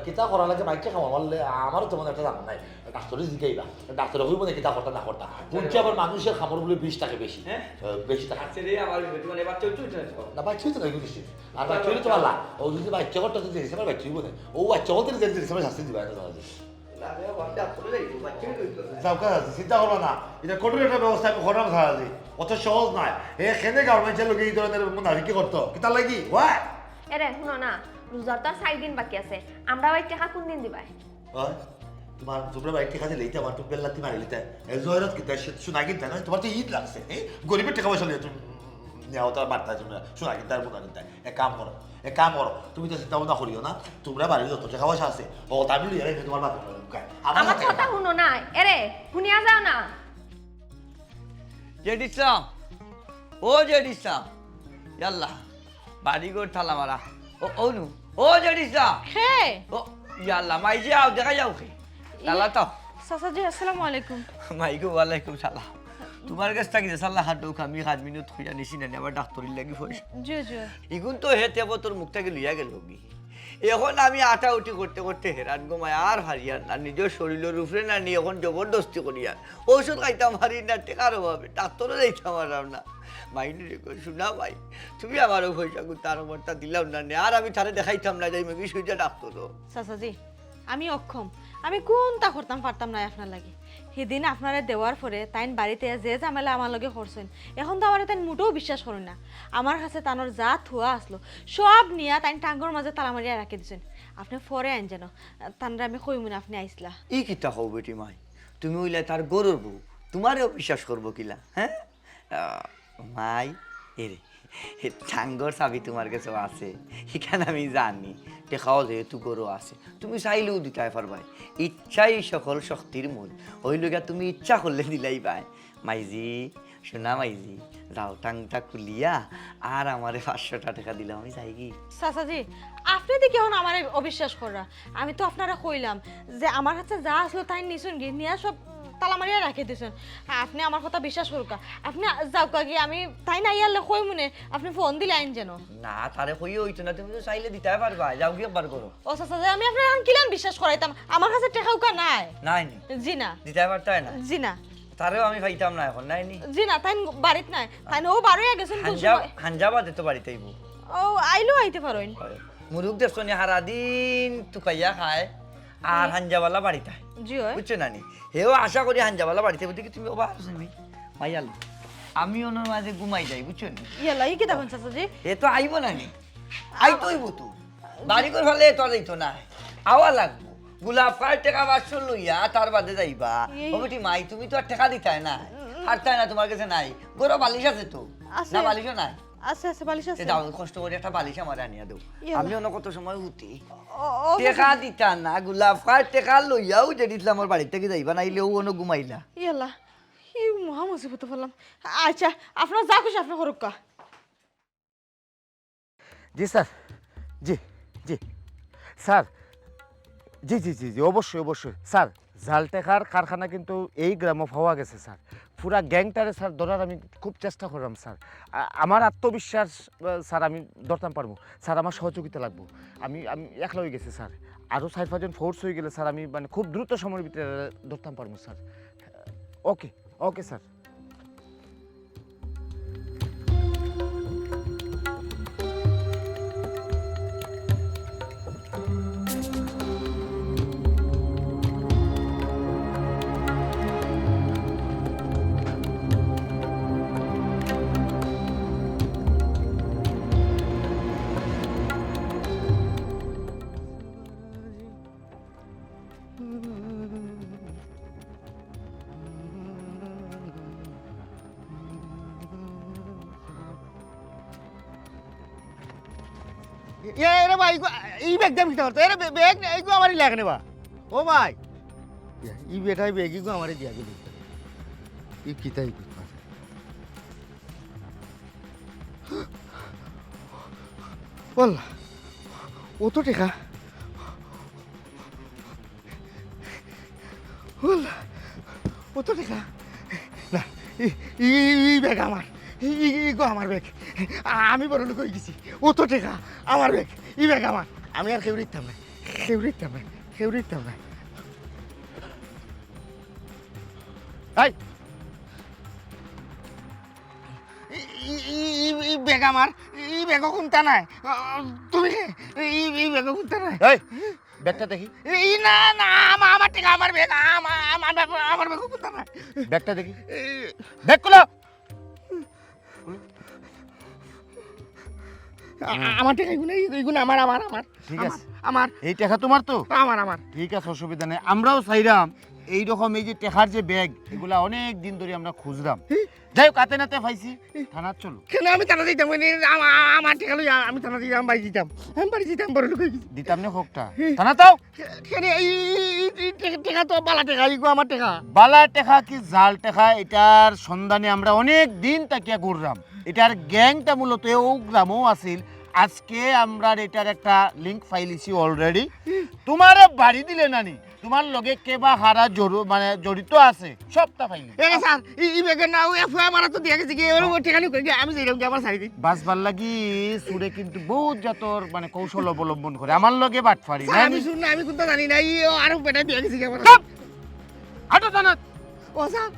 কিতা করা লাগে মাইকে খাওয়া মারলে আমারও তেমন একটা জানা নাই ডাক্তারে জিগাইবা ডাক্তারে কইব না কিতা করতে না করতে শুনছি আবার মানুষের খাবার বলে 20 টাকা বেশি বেশি টাকা আচ্ছা রে আমার তোমার এবার চলছে না বাচ্চা তো নাই কিছু আর বাচ্চা হলে তো ভালো ও যদি বাচ্চা করতে তো জিনিস আমার বাচ্চা হইব না ও বাচ্চা হতে যে জিনিস আমার শাস্তি দিবা না সারাজি চিন্তা করো না এটা কঠিন একটা ব্যবস্থা আমি করলাম সারাজি অত সহজ নয় এখানে গার্মেন্টসের লোক এই ধরনের মুনাফিকি করতো কিতা লাগি ওয়াই এরে শুনো না রোজার তো আর 4 দিন বাকি আছে আমরা ওই টাকা কোন দিন দিবাই তোমার তোমরা বাইকে কাজে লইতে আমার তো বেল্লাতি মারি লইতে জয়রত কি তাই শোনা কি না তোমার তো ঈদ লাগছে গরিবের টাকা পয়সা নিয়ে তুমি নেওয়া তো বার্তা তোমরা শোনা কি তার বোনা নিতে এক কাম করো তুমি তো চিন্তা ভাবনা করিও না তোমরা বাড়ির যত টাকা পয়সা আছে ও তামিল লিয়ে রেখে তোমার বাপের আমার কথা শুনো না এরে শুনিয়া যাও না জেডিসাম ও জেডিসাম ইয়াল্লা বাড়ি গোর থালা মারা ও ওনু ও জেডিসাম হে ও ইয়াল্লা মাই যে আও দেখা যাও কে তালা তো চাচাজি আসসালামু আলাইকুম। মাইকু ওয়ালাইকুম সালাম তোমার কাছ থেকে সাল্লাহ হাঁটু আমি 5 মিনিট খুঁজা নিছি না আবার ডাক্তারের লাগি পয়সা জি জি ইগুন তো হেতে তোর মুখ থেকে লইয়া গেল কি এখন আমি আটা উঠি করতে করতে হেরান গোমায় আর হারিয়ার না নিজের শরীরের উপরে না নিয়ে এখন জবরদস্তি করিয়া ঔষধ খাইতাম হারি না টেকার অভাবে ডাক্তারও যাইতাম আর না মাইনি রেখো শোনা ভাই তুমি আমারও পয়সা তার ওপরটা দিলাম না আর আমি তারে দেখাইতাম না যাই মেবি সুইজা ডাক্তারও চাচাজি আমি অক্ষম আমি কোনটা করতাম পারতাম না আপনার লাগে সেদিন আপনারা দেওয়ার পরে তাইন বাড়িতে যে ঝামেলা আমার লগে করছেন এখন তো আমার তাই মোটেও বিশ্বাস করেন না আমার কাছে তানোর যা থুয়া আসলো সব নিয়ে তাইন টাঙ্গর মাঝে তালা মারিয়া রাখি দিচ্ছেন আপনি পরে আইন যেন তানরা আমি কইমুন আপনি আইসলা ই কিতা হও বেটি মাই তুমি হইলে তার গরুর বউ তোমারও বিশ্বাস করবো কিলা হ্যাঁ মাই এরে টাঙ্গর চাবি তোমার কাছে আছে এখানে আমি জানি দেখাও যেহেতু গরু আছে তুমি চাইলেও দিতে পারবাই ইচ্ছাই সকল শক্তির মূল হইল গিয়া তুমি ইচ্ছা করলে দিলাই পাই মাইজি শোনা মাইজি যাও টাংটা খুলিয়া আর আমারে 500 টাকা দিলাম আমি চাই কি চাচাজি আপনি দেখি এখন আমার অবিশ্বাস করা আমি তো আপনারা কইলাম যে আমার কাছে যা আসলো তাই নিছুন গিয়ে নিয়ে সব তালা মারিয়া রাখি দিছেন আপনি আমার কথা বিশ্বাস করুকা আপনি যাও কাকি আমি তাই না ইয়ালে কই মনে আপনি ফোন দিলে আইন যেন না তারে কইও হইতো না তুমি তো চাইলে দিতে পারবা যাও কি একবার করো ও চাচা আমি আপনার কিলান বিশ্বাস করাইতাম আমার কাছে টাকাও কা নাই নাই জি না দিতে পারতাই না জি না তারেও আমি পাইতাম না এখন নাই নি জি না তাই বাড়িত নাই তাই ও বারোয়া গেছেন হাঞ্জাবাদে তো বাড়িতে আইবো ও আইলো আইতে পারোইন মুরুখ দেখছো নি সারাদিন টুকাইয়া খায় আর হাঞ্জাবালা বাড়িতে জি হয় বুঝছো না নি হেও আশা করি হাঞ্জাবালা বাড়িতে বুঝি তুমি ওবা আসবি মাইয়াল আমি ওনার মাঝে ঘুমাই যাই বুঝছো নি ইয়ালা কি দেখুন চাচাজি এ তো আইব না নি আইতো হইব তো বাড়ি করে ফেলে তো যাইতো না আওয়া লাগবো গোলাপ কার টাকা 500 লইয়া তার বাদে যাইবা ও বেটি মাই তুমি তো আর টাকা দিতাই না হারতাই না তোমার কাছে নাই গরো বালিশ আছে তো না বালিশও নাই আচ্ছা আচ্ছা বালিশ আছে দাও কষ্ট করে একটা বালিশ আমার আনিয়া দাও ইয়াল্লা। আমি অন্য কত সময় উঠি ও টাকা দিতা না গোলাপ কার টাকা লইয়াও যে দিতলা আমার বাড়ি থেকে যাইবা নাইলেও অন্য ঘুমাইলা ইয়ালা এই মহা মুসিবত বললাম আচ্ছা আপনার যা খুশি আপনি করুকা জি স্যার জি জি স্যার জি জি জি জি অবশ্যই অবশ্যই স্যার জালটেকার কারখানা কিন্তু এই গ্রামে পাওয়া গেছে স্যার পুরা গ্যাংটারে স্যার ধরার আমি খুব চেষ্টা করলাম স্যার আমার আত্মবিশ্বাস স্যার আমি ধরতাম পারবো স্যার আমার সহযোগিতা লাগবো আমি আমি একলা হয়ে গেছি স্যার আরও 4-5 জন ফোর্স হয়ে গেলে স্যার আমি মানে খুব দ্রুত সময়ের ভিতরে ধরতাম পারবো স্যার ওকে ওকে স্যার এরে ভাই এই ব্যাগ দাম কিতা করতো এরে ব্যাগ এইগো আমারই লাগে নেবা ও ভাই ই বেটাই ব্যাগ ইগো আমারই দিয়া গেলি ই কিতাই করতে বল ও তো টেকা বল ও তো টেকা না ই ব্যাগ আমার ইগো আমার ব্যাগ আমি বড় লোক হয়ে গেছি ও তো টেকা আমার ব্যাগ ই ব্যাগ আমার আমি আর কেউ দিতাম না কেউ দিতাম না কেউ দিতাম না এই ই ব্যাগ আমার ই ব্যাগ কোনটা নাই তুমি ই ব্যাগ কোনটা নাই এই ব্যাগটা দেখি ই না না আমার টেকা আমার ব্যাগ আমার ব্যাগ কোনটা নাই ব্যাগটা দেখি ব্যাগ খুলো আমার টেকা এইগুলো আমার আমার আমার ঠিক আছে আমার এই টাকা তোমার তো আমার আমার ঠিক আছে অসুবিধা নেই আমরাও চাইলাম এইরকম এই যে টেকার যে ব্যাগ এগুলা অনেক দিন ধরে আমরা খুঁজলাম যাই হোক হাতে নাতে পাইছি থানা চলো কেন আমি থানা দিতাম আমার টেকা লই আমি থানা দিতাম বাড়ি দিতাম আমি বাড়ি দিতাম বড় লোক হয়ে গেছি দিতাম না হোকটা থানা তাও কেন এই টেকা তো বালা টেকা এইগো আমার টেকা বালা টেকা কি জাল টেকা এটার সন্ধানে আমরা অনেক দিন তাকিয়া ঘুরলাম এটার গ্যাংটা মূলত ও গ্রামও আছিল আজকে আমরা এটার একটা লিংক ফাইলিছি অলরেডি তোমারে বাড়ি দিলে নানি তোমার লগে কেবা হারা মানে জড়িত আছে সবটা ফাইলি এ স্যার ই বেগে না এফআই মারা তো দিয়া গেছে কি ওর ঠিকানি কই আমি যাইলাম আমার সারি দিই বাস ভাল লাগি সুরে কিন্তু বহুত জাতর মানে কৌশল অবলম্বন করে আমার লগে বাটফারি না আমি শুন না আমি কোনটা জানি না ই আরো পেটা দিয়া গেছে কি আমার আটো জানাত ও স্যার